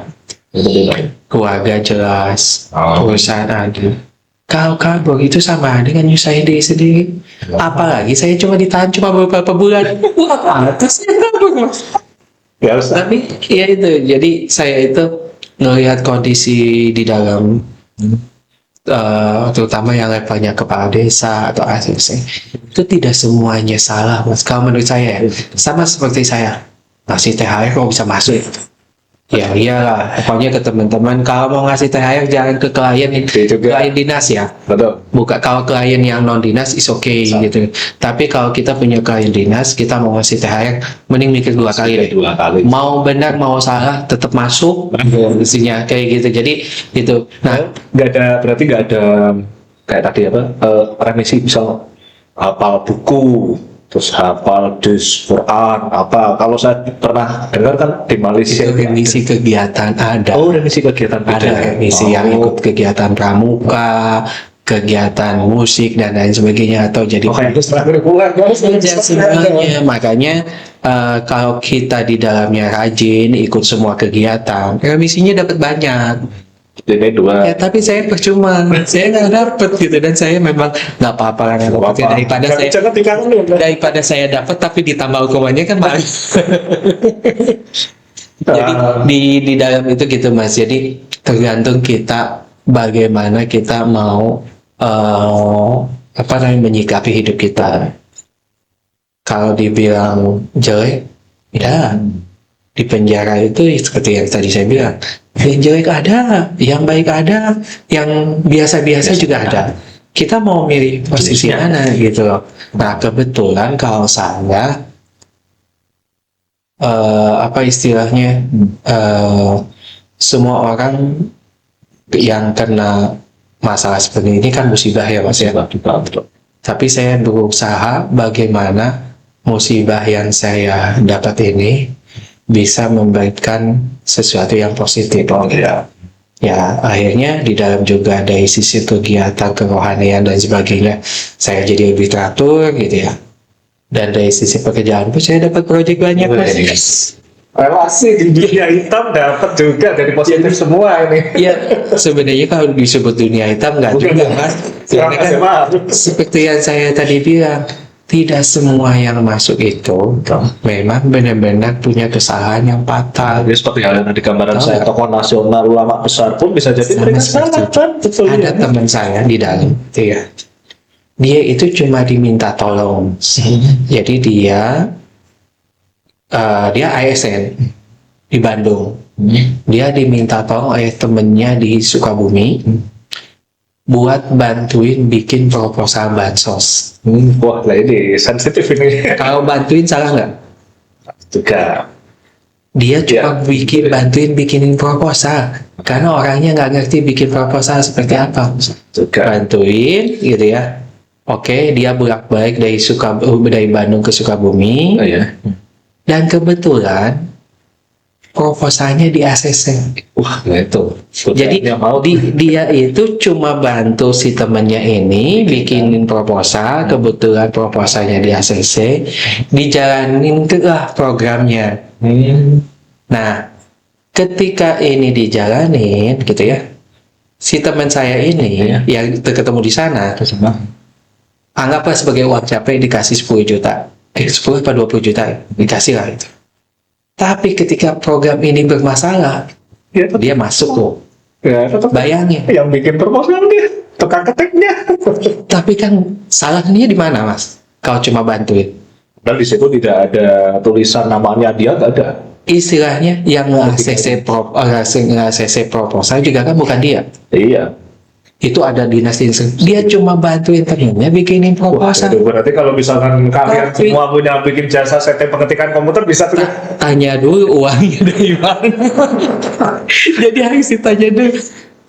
keluarga jelas, Oh. perusahaan ada. Kalau kabur itu sama dengan nyusahin diri sendiri. Apalagi saya cuma ditahan cuma beberapa bulan. Wah, terus saya kabur, Mas. Ya usah. Tapi ya itu, jadi saya itu ngelihat kondisi di dalam terutama yang levelnya kepala desa atau ACC itu tidak semuanya salah, Mas. Kalau menurut saya ya, sama seperti saya ngasih THR kok bisa masuk. Ya iyalah, pokoknya ke teman-teman kalau mau ngasih THR jangan ke klien klien dinas ya. Betul. Bukan kalau klien yang non dinas is okay gitu. Tapi kalau kita punya klien dinas, kita mau ngasih THR, mending mikir dua kali deh. Dua kali. Mau benar mau salah tetap masuk isinya kayak gitu. Jadi itu. Nah, Berarti nggak ada kayak tadi apa remisi, misal hafal buku, terus hafal juz Quran apa. Kalau saya pernah dengar kan di Malaysia itu remisi kegiatan ada. Oh, remisi kegiatan Ada remisi yang ikut kegiatan pramuka, kegiatan musik dan lain sebagainya atau jadi kayak itu setelah kurikuler belajar semuanya. Makanya kalau kita di dalamnya rajin ikut semua kegiatan, remisinya dapat banyak. jadi dua. Ya tapi saya percuma, saya nggak dapet gitu dan saya memang nggak apa-apa lah nggak dapet. Daripada saya dapat tapi ditambah hukumannya kan malah. Jadi di dalam itu gitu, Mas. Jadi tergantung kita bagaimana kita mau menyikapi hidup kita. Kalau dibilang jelek, ya di penjara itu seperti yang tadi saya bilang, yang jelek ada, yang baik ada, yang biasa-biasa juga ada. Kita mau milih posisi mana gitu loh. Nah kebetulan kalau saya apa istilahnya, semua orang yang kena masalah seperti ini kan musibah ya, Mas ya. Tapi saya berusaha bagaimana musibah yang saya dapat ini bisa memberikan sesuatu yang positif. Ya akhirnya di dalam juga dari sisi kegiatan kerohanian dan sebagainya saya jadi lebih teratur gitu ya. Dan dari sisi pekerjaan pun saya dapat proyek banyak, Mas. Relasi di dunia hitam dapat juga dari positif semua ini. Iya, sebenarnya kalau disebut dunia hitam nggak juga, Mas. Karena kan seperti yang saya tadi bilang, tidak semua yang masuk itu memang benar-benar punya kesalahan yang fatal. Jadi seperti yang ada di gambaran saya, tokoh nasional, ulama besar pun bisa jadi mereka salah kan? Betul. Ada teman saya di dalam, gitu ya. Dia itu cuma diminta tolong. Jadi dia ASN di Bandung. Dia diminta tolong oleh temennya di Sukabumi buat bantuin bikin proposal bansos. Wah, lah ini sensitif ini. Kalau bantuin salah nggak? Juga. Dia cuma bantuin bikinin proposal karena orangnya nggak ngerti bikin proposal seperti apa. Juga. Bantuin gitu ya. Oke, dia bolak-balik dari Bandung ke Sukabumi. Oh ya. Dan kebetulan proposalnya di ACC. Wah, itu. Jadi dia itu cuma bantu si temannya ini bikinin proposal. Kebetulan proposalnya di ACC, dijalanin programnya. Nah, ketika ini dijalanin, gitu ya, si teman saya ini yang ketemu di sana, anggaplah sebagai uang capek dikasih 10 juta. 10 atau 20 juta ya, dikasih lah itu. Tapi ketika program ini bermasalah, dia masuk kok. Ya, Bayangin. yang bikin proposal dia, tukang ketiknya. Tapi kan salahnya di mana, Mas? Kalau cuma bantuin. Dan di situ tidak ada tulisan namanya dia, nggak ada. Istilahnya yang nge-ACC proposal juga kan bukan dia. Iya. Itu ada dinas. Dia cuma bantuin temennya bikinin proposal. Wah, berarti kalau misalkan kalian semua punya bikin jasa setting pengetikan komputer bisa tuh. Tanya dulu uangnya dari mana. Jadi harus ditanya dulu.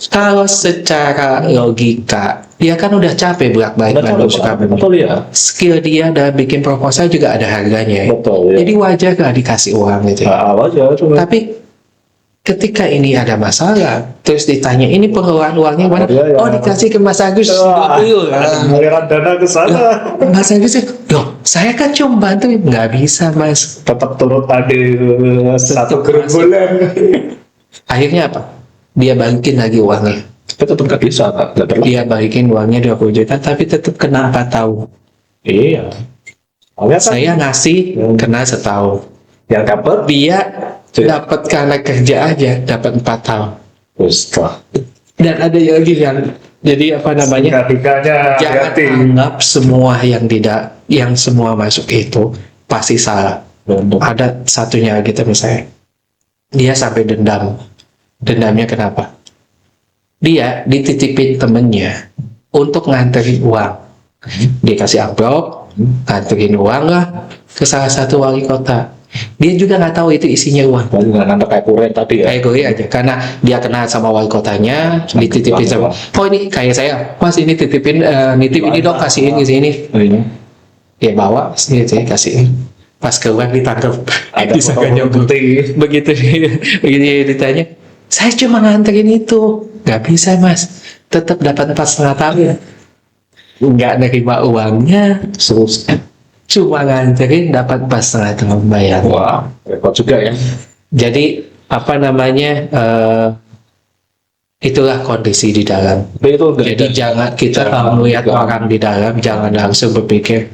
Kalau secara logika, dia kan udah capek bolak-balik Bandung Sukabumi. Betul ya. Skill dia dalam bikin proposal juga ada harganya. Betul ya. Jadi wajar gak dikasih uang gitu. Wajar. Tapi ketika ini ada masalah, terus ditanya ini pengeluaran uangnya mana? Oh dikasih ke Mas Agus. Aliran dana ke sana. Mas Agus, loh saya kan cuma bantuin. Nggak bisa, Mas. Tetap turut tadi satu gerombolan. Akhirnya apa? Dia balikin lagi uangnya. Tapi tetap nggak bisa, Pak. Nggak perlu. Dia balikin uangnya 20 juta, tapi tetap kena 4 tahun. Iya. Soalnya kan Saya ngasih kena setahun. yang dapat Dia dapat karena kerja aja dapat 4 tahun. terus Dan ada lagi yang jadi apa namanya? dukanya Jangan anggap semua yang semua masuk itu pasti salah. Ada satunya lagi teman saya. Dia sampai dendam. Dendamnya kenapa? Dia dititipin temennya untuk nganterin uang. Dia kasih amplop, nganterin uang lah ke salah satu wali kota. Dia juga nggak tahu itu isinya uang. nggak ngantar kayak kurir tadi ya. Kayak gue aja, karena dia kenal sama wali kotanya, dititipin sama, oh ini kayak saya, mas ini titipin, nitip ini dong, kasihin ke sini. Ini Dia bawa, sini saya kasihin. Pas keluar ditangkap, ada disangkanya foto putih. begitu dia ditanya, saya cuma nganterin itu, nggak bisa mas, tetap dapat 4,5 tahun, nggak nerima uangnya, Terus cuma nganterin dapat 4,5 tahun bayar. wah, repot juga ya. Jadi apa namanya, itulah kondisi di dalam. Tapi itu nggak Jadi ada- jangan kita Jangan kalau melihat juga. orang di dalam, jangan langsung berpikir,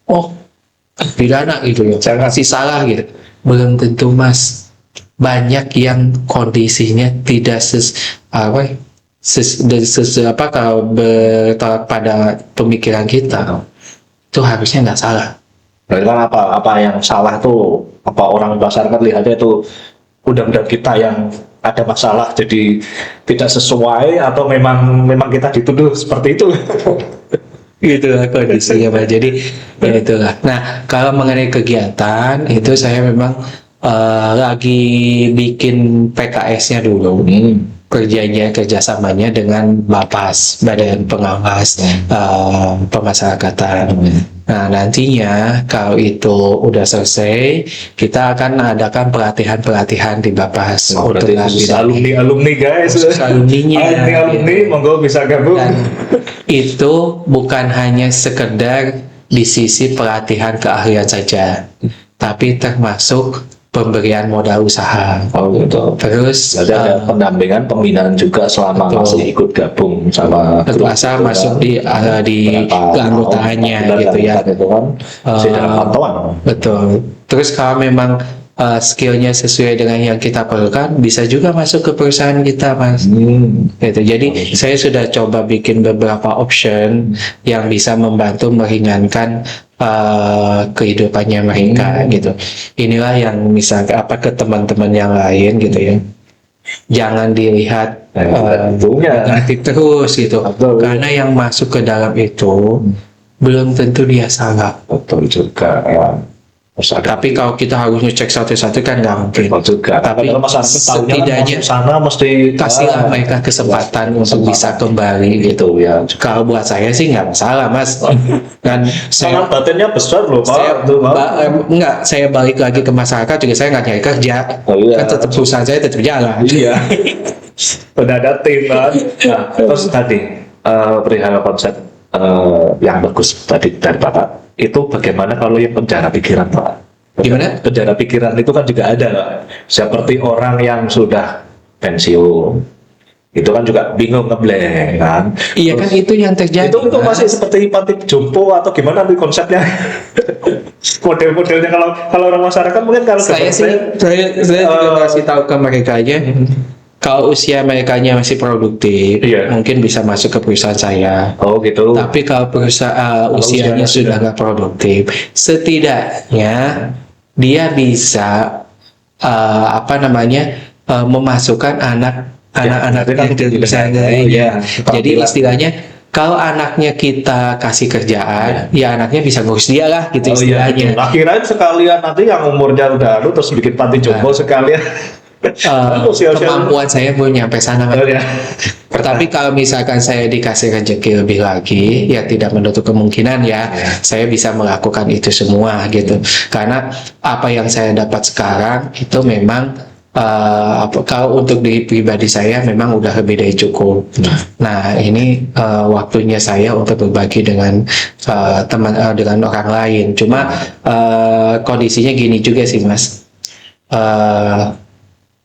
oh pidana gitu ya, Jangan. masih salah gitu. Belum tentu mas. Banyak yang kondisinya tidak kalau bertolak pada pemikiran kita, itu harusnya nggak salah. Berarti kan apa yang salah tuh, apa orang masyarakat lihatnya itu undang-undang kita yang ada masalah jadi tidak sesuai, atau memang kita dituduh seperti itu. Itulah kondisinya Pak. Jadi ya itulah. Nah, kalau mengenai kegiatan itu saya memang lagi bikin PKS-nya dulu. Kerjasamanya dengan Bapas, Badan Pengawas Pemasyarakatan. Nah, nantinya kalau itu udah selesai, kita akan adakan pelatihan-pelatihan di Bapas Berarti khusus alumni guys. Khusus alumninya, alumni gitu. monggo bisa gabung. Dan itu bukan hanya sekedar di sisi pelatihan keahlian saja, tapi termasuk pemberian modal usaha. Oh gitu. Terus Berarti ada pendampingan, pembinaan juga selama betul. masih ikut gabung sama grup asal itu masuk kan. di Berapa keanggotaannya tahun, gitu ya. Itu kan masih dalam pantauan. Betul. Terus kalau memang skillnya sesuai dengan yang kita perlukan, bisa juga masuk ke perusahaan kita, Mas. Gitu. Jadi saya sudah coba bikin beberapa option yang bisa membantu meringankan kehidupannya mereka gitu. Inilah yang misalnya ke teman-teman yang lain gitu ya. Jangan dilihat negatif terus gitu. Betul. Karena yang masuk ke dalam itu belum tentu dia salah. Betul juga. Ya. Tapi kalau kita harus ngecek satu-satu kan nggak mungkin. Betul juga. Tapi kalau masyarakat tahunya setidaknya kan sana mesti kasihlah mereka kesempatan untuk bisa kembali gitu. gitu ya. Kalau buat saya sih nggak masalah, Mas. Dan Sangat batinnya besar loh Pak. saya Tuh, Pak. enggak, saya balik lagi ke masyarakat juga, saya nggak nyari kerja. Oh, iya. Kan tetap perusahaan saya tetap jalan. Iya. Udah ada tim kan. Nah, terus tadi perihal konsep yang bagus tadi dari Bapak. Itu bagaimana kalau yang penjara pikiran, Pak? Gimana? Penjara pikiran itu kan juga ada, Pak. Seperti orang yang sudah pensiun. Itu kan juga bingung ngeblank kan. Iya kan, itu yang terjadi. Itu Mas. masih seperti panti jompo atau gimana nih konsepnya? Model-modelnya kalau orang masyarakat mungkin kalau Saya sih saya juga kasih tahu ke mereka aja. Kalau usia mereka masih produktif, Iya. mungkin bisa masuk ke perusahaan saya. oh gitu. Tapi kalau perusahaan usianya sudah nggak produktif, setidaknya dia bisa memasukkan anak-anaknya itu ke misalnya. iya. Jadi istilahnya kalau anaknya kita kasih kerjaan, ya anaknya bisa ngurus dia lah gitu istilahnya. Nah, kirain sekalian nanti yang umurnya udah terus bikin panti jompo sekalian. Kemampuan saya belum nyampe sana, Mas. Oh, ya. Tapi kalau misalkan saya dikasih rezeki lebih lagi, ya tidak menutup kemungkinan ya, saya bisa melakukan itu semua gitu. Karena apa yang saya dapat sekarang itu memang kalau untuk diri pribadi saya memang udah lebih dari cukup. Nah ini waktunya saya untuk berbagi dengan dengan orang lain. Cuma kondisinya gini juga sih, Mas.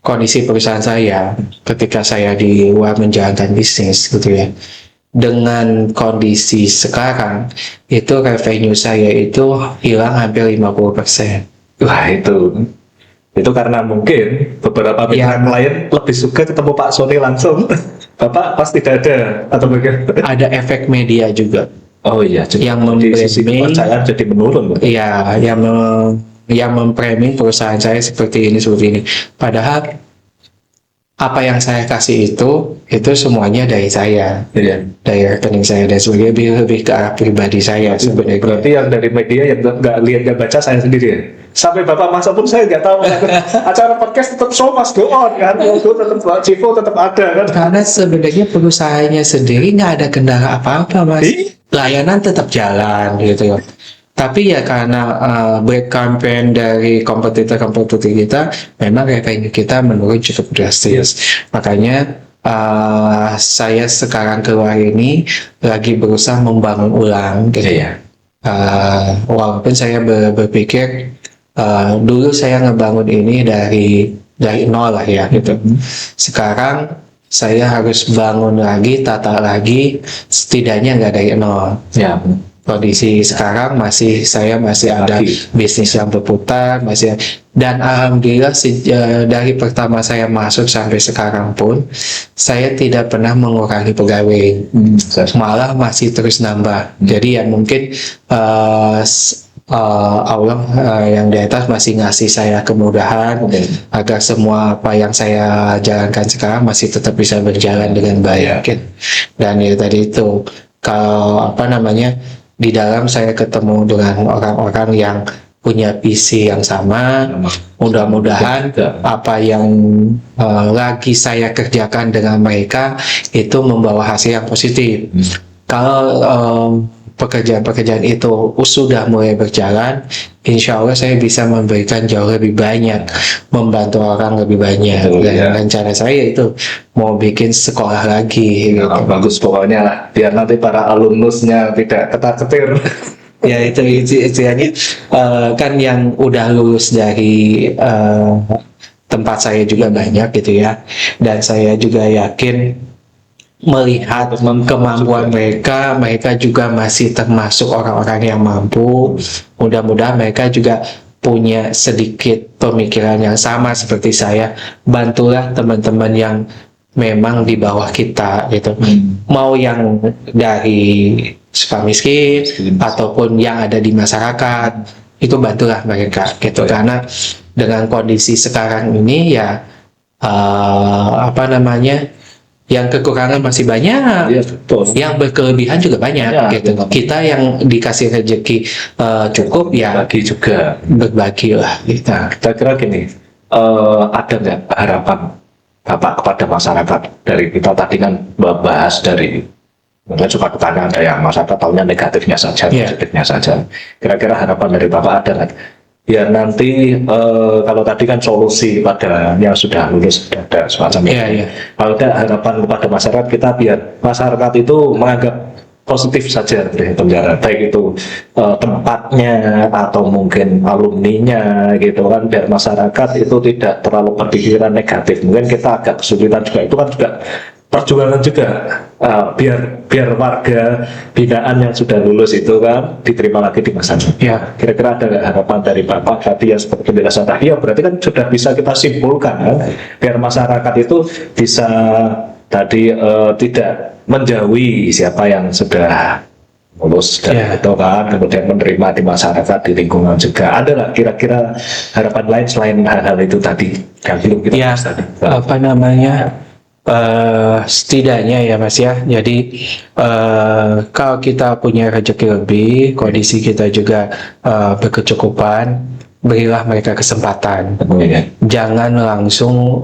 kondisi perusahaan saya ketika saya di luar menjalankan bisnis gitu ya. Dengan kondisi sekarang itu revenue saya itu hilang hampir 50%. Wah, itu karena mungkin beberapa mitra Ya. klien lebih suka ketemu Pak Sony langsung. Bapak pasti tidak ada atau bagaimana? Ada efek media juga. Oh iya, jadi Yang di sisi membranding. kepercayaan jadi menurun. Iya, yang memframing perusahaan saya seperti ini. Padahal apa yang saya kasih itu semuanya dari saya, Iya. dari rekening saya dan sebagainya, lebih ke arah pribadi saya sebenarnya. Berarti yang dari media yang nggak lihat nggak baca saya sendiri ya. Sampai bapak masuk pun saya nggak tahu. Acara podcast tetap show must go on kan. Logo tetap Civo tetap ada kan. Karena sebenarnya perusahaannya sendiri nggak ada kendala apa-apa, Mas. Ih. Layanan tetap jalan gitu. Tapi ya karena break campaign dari kompetitor kita, memang revenue kita menurun cukup drastis. Makanya saya sekarang keluar ini lagi berusaha membangun ulang gitu. Iya. Walaupun saya berpikir dulu saya ngebangun ini dari nol lah ya gitu. Sekarang saya harus bangun lagi, tata lagi, setidaknya nggak dari nol. Ya. Kondisi sekarang saya masih ada Lagi. bisnis yang berputar, dan alhamdulillah dari pertama saya masuk sampai sekarang pun saya tidak pernah mengurangi pegawai, malah masih terus nambah. Jadi ya mungkin Allah yang di atas masih ngasih saya kemudahan agar semua apa yang saya jalankan sekarang masih tetap bisa berjalan dengan baik. Gitu. Dan ya tadi itu, kalau apa namanya, di dalam saya ketemu dengan orang-orang yang punya visi yang sama. Mudah-mudahan apa yang lagi saya kerjakan dengan mereka itu membawa hasil yang positif. Kalau pekerjaan-pekerjaan itu sudah mulai berjalan, insya Allah saya bisa memberikan jauh lebih banyak, membantu orang lebih banyak. Dan rencana saya itu mau bikin sekolah lagi. Gitu. Bagus pokoknya lah, biar nanti para alumnusnya tidak ketar-ketir. Ya itu istilahnya kan yang udah lulus dari tempat saya juga banyak gitu ya, dan saya juga yakin melihat kemampuan mereka juga masih termasuk orang-orang yang mampu. Mudah-mudahan mereka juga punya sedikit pemikiran yang sama seperti saya. Bantulah teman-teman yang memang di bawah kita gitu. Mau yang dari suka miskin ataupun yang ada di masyarakat, itu bantulah mereka gitu. Karena dengan kondisi sekarang ini ya apa namanya, yang kekurangan masih banyak, yang berkelebihan juga banyak gitu. Kita yang dikasih rezeki cukup ya bagi juga, berbagi lah kita. Kita kira gini, ada nggak harapan Bapak kepada masyarakat? Dari kita tadi kan bahas dari mungkin suka pertanyaan, ada yang masyarakat tahunya negatifnya saja, positifnya saja. Kira-kira harapan dari Bapak ada nggak? Biar nanti kalau tadi kan solusi pada yang sudah lulus ada semacam itu. Kalau ada harapan kepada masyarakat kita, biar masyarakat itu menganggap positif saja dari penjara, baik itu tempatnya atau mungkin alumninya gitu kan, biar masyarakat itu tidak terlalu berpikiran negatif. Mungkin kita agak kesulitan juga, itu kan juga perjuangan juga, biar warga binaan yang sudah lulus itu kan diterima lagi di masa depan. Ya. Kira-kira ada nggak harapan dari Bapak tadi yang seperti penjelasan tadi? Ya berarti kan sudah bisa kita simpulkan kan, biar masyarakat itu bisa tadi tidak menjauhi siapa yang sudah lulus dan itu kan, kemudian menerima di masyarakat, di lingkungan juga. Ada nggak kira-kira harapan lain selain hal-hal itu tadi yang belum kita bahas tadi? Apa namanya? Setidaknya ya Mas ya, jadi kalau kita punya rezeki lebih, kondisi kita juga berkecukupan, berilah mereka kesempatan. Jangan langsung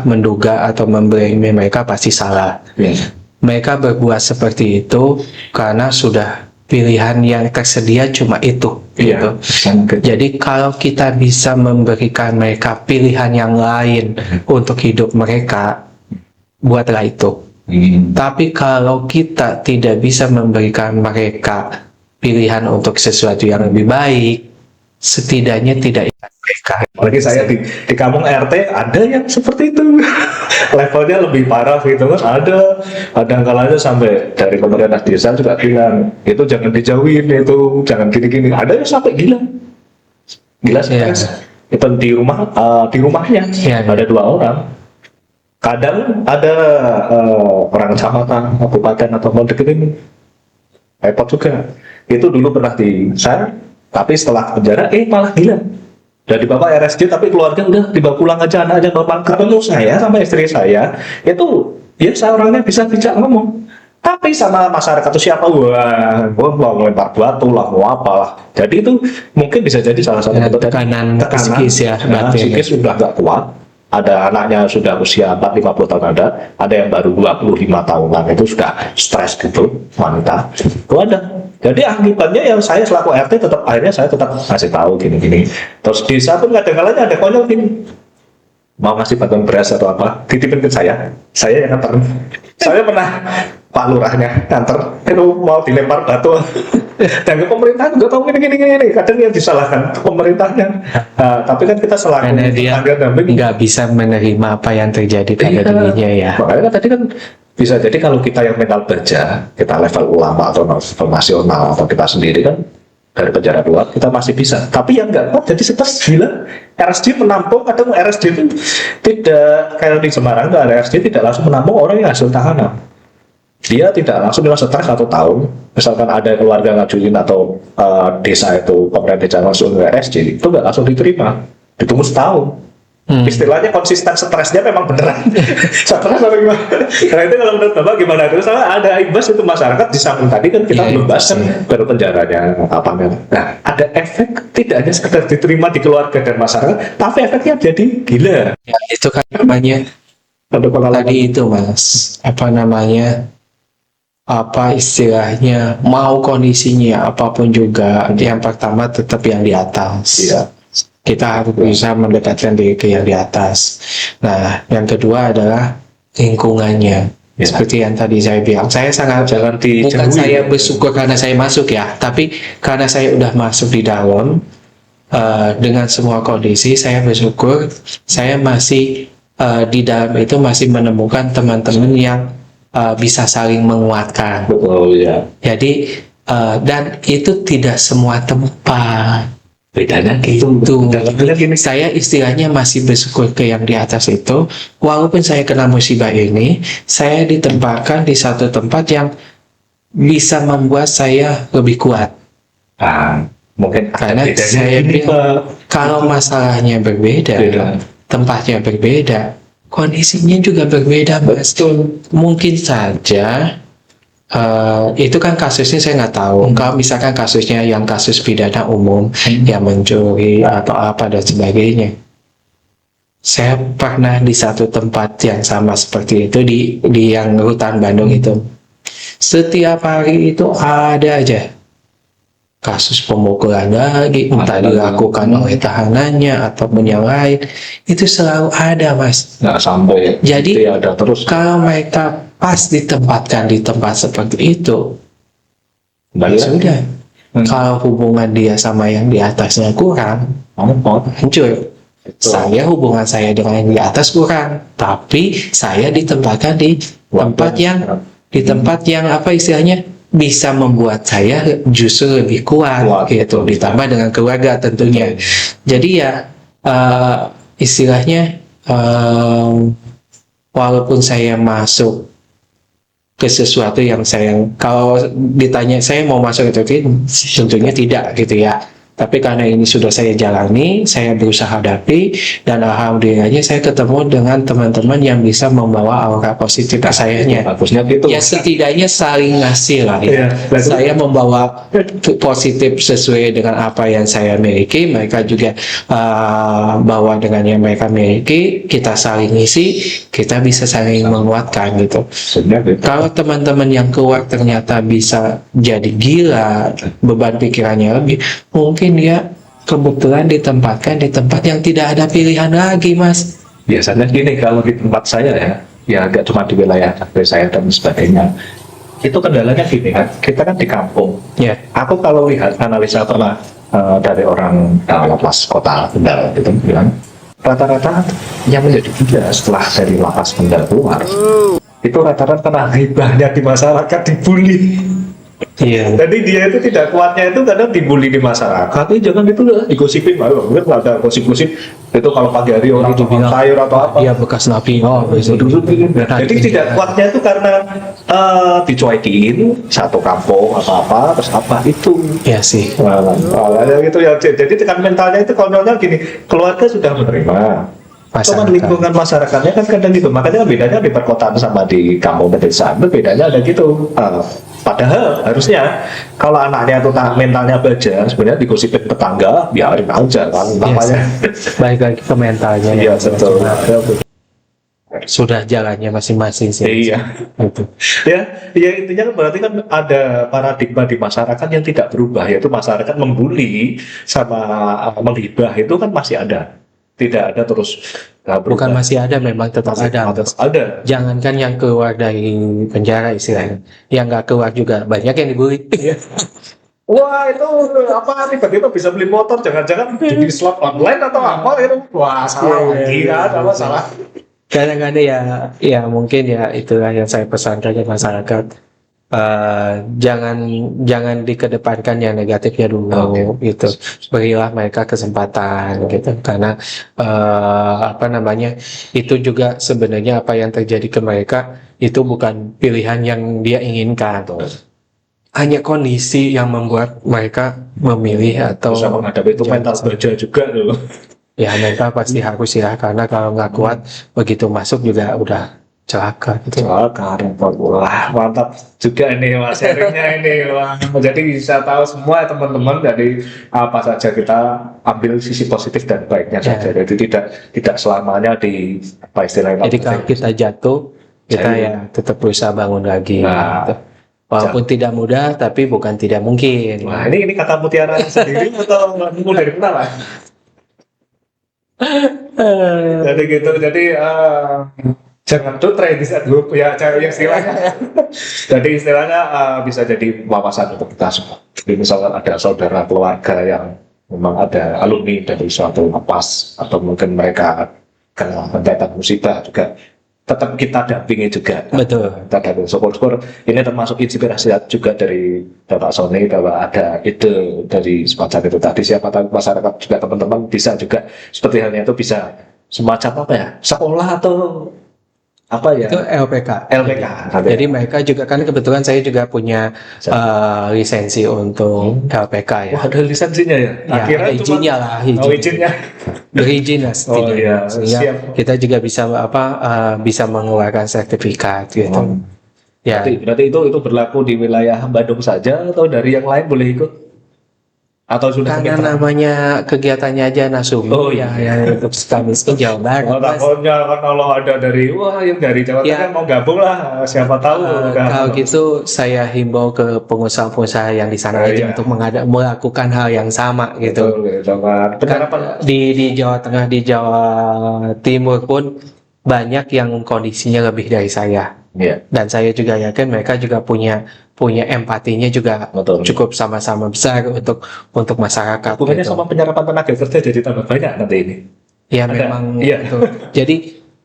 menduga atau memblame mereka pasti salah. Mereka berbuat seperti itu karena sudah pilihan yang tersedia cuma itu gitu. Jadi kalau kita bisa memberikan mereka pilihan yang lain untuk hidup mereka, buatlah itu. Tapi kalau kita tidak bisa memberikan mereka pilihan untuk sesuatu yang lebih baik, setidaknya tidak Apalagi saya di kampung RT ada yang seperti itu. Levelnya lebih parah gitu kan. Ada kalanya sampai dari pemerintah desa juga bilang itu jangan dijauhin, itu jangan gini-gini. Ada yang sampai gila stres. Itu di rumahnya Iya. ada 2 orang. Kadang ada orang kecamatan, kabupaten atau kota ini repot juga. Itu dulu pernah di saya, tapi setelah penjara malah gila. Udah dibawa RSJ tapi keluarga udah dibawa pulang aja, anak aja normal. Ketemu saya sama istri saya itu ya saya orangnya bisa bijak ngomong. Tapi sama masyarakat itu siapa? Wah, mau melempar batu lah, mau apalah. Jadi itu mungkin bisa jadi salah satu tekanan psikis ya, batin. psikis sudah nggak kuat. Ada anaknya sudah usia 40 tahun ada yang baru 25 tahunan itu sudah stres gitu, wanita. Itu ada. Jadi akibatnya yang saya selaku RT akhirnya saya tetap ngasih tahu gini-gini. Terus desa pun kadang-kadang ada konyol gini. Mau ngasih bantuan beras atau apa, titipin ke saya yang nganter. Saya pernah Pak Lurahnya nganter, itu mau dilempar batu. Dan ke pemerintah juga tahu gini. Kadang yang disalahkan pemerintahnya. Nah, tapi kan kita selaku Karena dia nggak bisa menerima apa yang terjadi pada dirinya ya. Makanya kan tadi kan bisa jadi kalau kita yang mental baja, kita level ulama atau level nasional atau kita sendiri kan dari penjara keluar kita masih bisa. Tapi yang nggak kuat jadi stres gila. RSJ menampung, kadang RSJ itu tidak kayak di Semarang, RSJ tidak langsung menampung orang yang hasil tahanan. Dia tidak langsung dengan stres 1 tahun. Misalkan ada keluarga ngajuin atau desa itu pemerintah desa langsung ke RSJ, itu nggak langsung diterima, ditunggu setahun. Istilahnya konsisten stresnya memang beneran. Stres apa gimana? Nah itu kalau menurut Bapak gimana? Terus ada imbas itu masyarakat di samping tadi kan kita belum bahas kan baru penjaranya apa namanya. Nah ada efek tidak hanya sekedar diterima di keluarga dan masyarakat, tapi efeknya jadi gila. Ya, itu kan namanya tadi itu Mas, apa namanya? Apa istilahnya, mau kondisinya apapun juga, yang pertama tetap yang di atas. Iya. Kita harus bisa mendekatkan diri ke yang di atas. Nah, yang kedua adalah lingkungannya. Ya. Seperti yang tadi saya bilang, saya sangat bukan saya bersyukur karena saya masuk ya, tapi karena saya udah masuk di dalam dengan semua kondisi, saya bersyukur saya masih di dalam itu masih menemukan teman-teman yang bisa saling menguatkan. Betul ya. Jadi dan itu tidak semua tempat. Bedanya Itu saya istilahnya masih bersyukur ke yang di atas itu. Walaupun saya kena musibah ini, saya ditempatkan di satu tempat yang bisa membuat saya lebih kuat. Mungkin Karena saya bilang kalau masalahnya berbeda, tempatnya berbeda, kondisinya juga berbeda, betul. Mungkin saja itu kan kasusnya saya nggak tahu. Kalau misalkan kasusnya yang kasus pidana umum yang mencuri atau apa dan sebagainya, saya pernah di satu tempat yang sama seperti itu di yang hutan Bandung itu. Setiap hari itu ada aja kasus pemukulan lagi, entah dilakukan oleh tahanannya ataupun yang lain, itu selalu ada Mas. Nggak sampai. Jadi ada terus. Kalau mereka pas ditempatkan di tempat seperti itu, ya sudah. Kalau hubungan dia sama yang di atasnya kurang, hancur. Saya hubungan saya dengan yang di atas kurang, tapi saya ditempatkan di tempat yang apa istilahnya bisa membuat saya justru lebih kuat gitu. Ditambah dengan keluarga tentunya. Jadi ya istilahnya walaupun saya masuk ke sesuatu yang kalau ditanya saya mau masuk itu tentunya tidak gitu ya. Tapi karena ini sudah saya jalani, saya berusaha hadapi, dan alhamdulillahnya saya ketemu dengan teman-teman yang bisa membawa aura positif ke sayanya. Bagusnya gitu. Ya setidaknya saling ngasih lah ya. Saya membawa positif sesuai dengan apa yang saya miliki, mereka juga bawa dengan yang mereka miliki, kita saling ngisi, kita bisa saling menguatkan gitu. Kalau teman-teman yang keluar ternyata bisa jadi gila, beban pikirannya lebih, mungkin dia kebetulan ditempatkan di tempat yang tidak ada pilihan lagi Mas. Biasanya gini kalau di tempat saya ya agak cuma di wilayah saya dan sebagainya. itu kendalanya gini kan, kita kan di kampung. Ya, Aku kalau lihat analisa pernah dari orang lapas kota Kendal itu bilang rata-rata yang menjadi gila setelah dari lapas Kendal keluar itu rata-rata karena hibahnya di masyarakat dibully. iya. Jadi dia itu tidak kuatnya itu kadang dibully di masyarakat. Ini jangan itu lah digosipin malah. Mungkin ada gosip-gosip itu kalau pagi hari orang Itu tukang bilang, sayur atau apa. Iya bekas napi. Oh, Jadi tidak kuatnya itu karena dicuekin satu kampung atau apa terus apa itu. Iya sih. Ya gitu ya. Jadi tekan mentalnya itu konyolnya gini, keluarga sudah menerima. Cuman Masyarakat. lingkungan masyarakatnya kan kadang gitu. Makanya bedanya di perkotaan sama di kampung pedesaan itu bedanya ada gitu. Padahal harusnya kalau anaknya itu mentalnya baja, sebenarnya digosipin tetangga, biarin aja kan. Namanya. Baik lagi ke mentalnya. Iya betul. Sudah jalannya masing-masing sih. Iya. Itu. Ya intinya kan berarti kan ada paradigma di masyarakat yang tidak berubah, yaitu masyarakat membuli sama menghibah itu kan masih ada. Tidak ada terus Bukan masih ada, memang tetap ada. Ada. Jangankan yang keluar dari penjara istilahnya, yang nggak keluar juga banyak yang dibully. Wah itu apa tiba-tiba bisa beli motor, jangan-jangan jadi slot online atau apa itu? Wah salah lagi kan, apa salah? Kadang-kadang ya mungkin ya itulah yang saya pesankan ke masyarakat. Jangan dikedepankan yang negatifnya dulu gitu. Berilah mereka kesempatan gitu, karena apa namanya, itu juga sebenarnya apa yang terjadi ke mereka itu bukan pilihan yang dia inginkan, hanya kondisi yang membuat mereka memilih atau Bisa menghadapi itu mental baja juga loh. ya mereka pasti harus ya, karena kalau nggak kuat begitu masuk juga udah celaka gitu. Wah mantap juga ini mas sharingnya ini. Wah, jadi bisa tahu semua teman-teman dari apa saja kita ambil sisi positif dan baiknya saja. Jadi tidak selamanya di apa istilahnya. Jadi kalau kita jatuh, kita ya tetap berusaha bangun lagi. Gitu. Walaupun tidak mudah, tapi bukan tidak mungkin. Wah ini kata Mutiara sendiri atau nemu dari mana lah? Jadi gitu, jadi jangan tuh try this at home ya, istilahnya. Jadi istilahnya bisa jadi wawasan untuk kita semua. Jadi misalnya ada saudara keluarga yang memang ada alumni dari suatu lapas atau mungkin mereka kena rentetan musibah juga, tetap kita dampingi juga. Betul. Kita dampingi syukur-syukur. Ini termasuk inspirasi juga dari Bapak Sony bahwa ada ide dari semacam itu tadi. Siapa tahu masyarakat juga teman-teman bisa juga seperti halnya itu bisa semacam apa ya, sekolah atau apa ya? Itu LPK. LPK. Jadi mereka juga, kan kebetulan saya juga punya lisensi untuk LPK ya. Wah ada lisensinya ya? Ya, Akhirnya izinnya lah, izinnya. Berizin lah Oh iya, sehingga siap. kita juga bisa bisa mengeluarkan sertifikat gitu. Ya, Berarti itu berlaku di wilayah Bandung saja atau dari yang lain boleh ikut? Atau sudah karena kemitraan? namanya kegiatannya aja Nasumi. Oh, iya. Yang untuk Sukamiskin Jawa Barat. Oh, Mas. takutnya kan kalau ada yang dari Jawa Ya. Tengah mau gabung lah, siapa tahu. Kalau gitu saya himbau ke pengusaha-pengusaha yang di sana aja Iya. untuk melakukan hal yang sama gitu. Betul, jangan penyerapan. Di Jawa Tengah, di Jawa Timur pun banyak yang kondisinya lebih dari saya. Iya, Dan saya juga yakin mereka juga punya empatinya juga betul. cukup sama-sama besar untuk masyarakat. Hubungannya gitu. sama penyerapan tenaga kerja jadi tambah banyak nanti ini. Ya Ada, memang iya. itu. Jadi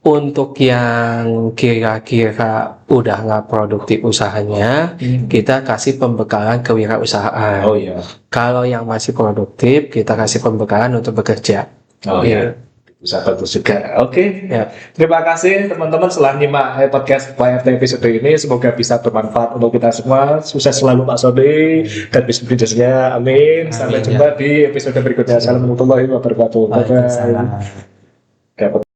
untuk yang kira-kira udah nggak produktif usahanya, kita kasih pembekalan kewirausahaan. Oh iya. Kalau yang masih produktif, kita kasih pembekalan untuk bekerja. Oh Iya. iya. Bisa bagus juga. Oke. Ya. Terima kasih teman-teman setelah nyimak podcast PRT episode ini. Semoga bisa bermanfaat untuk kita semua. Sukses selalu Pak Sony dan bisnisnya. Amin. Sampai Amin, jumpa di episode berikutnya. Assalamualaikum warahmatullahi wabarakatuh. Waalaikumsalam. Bye-bye.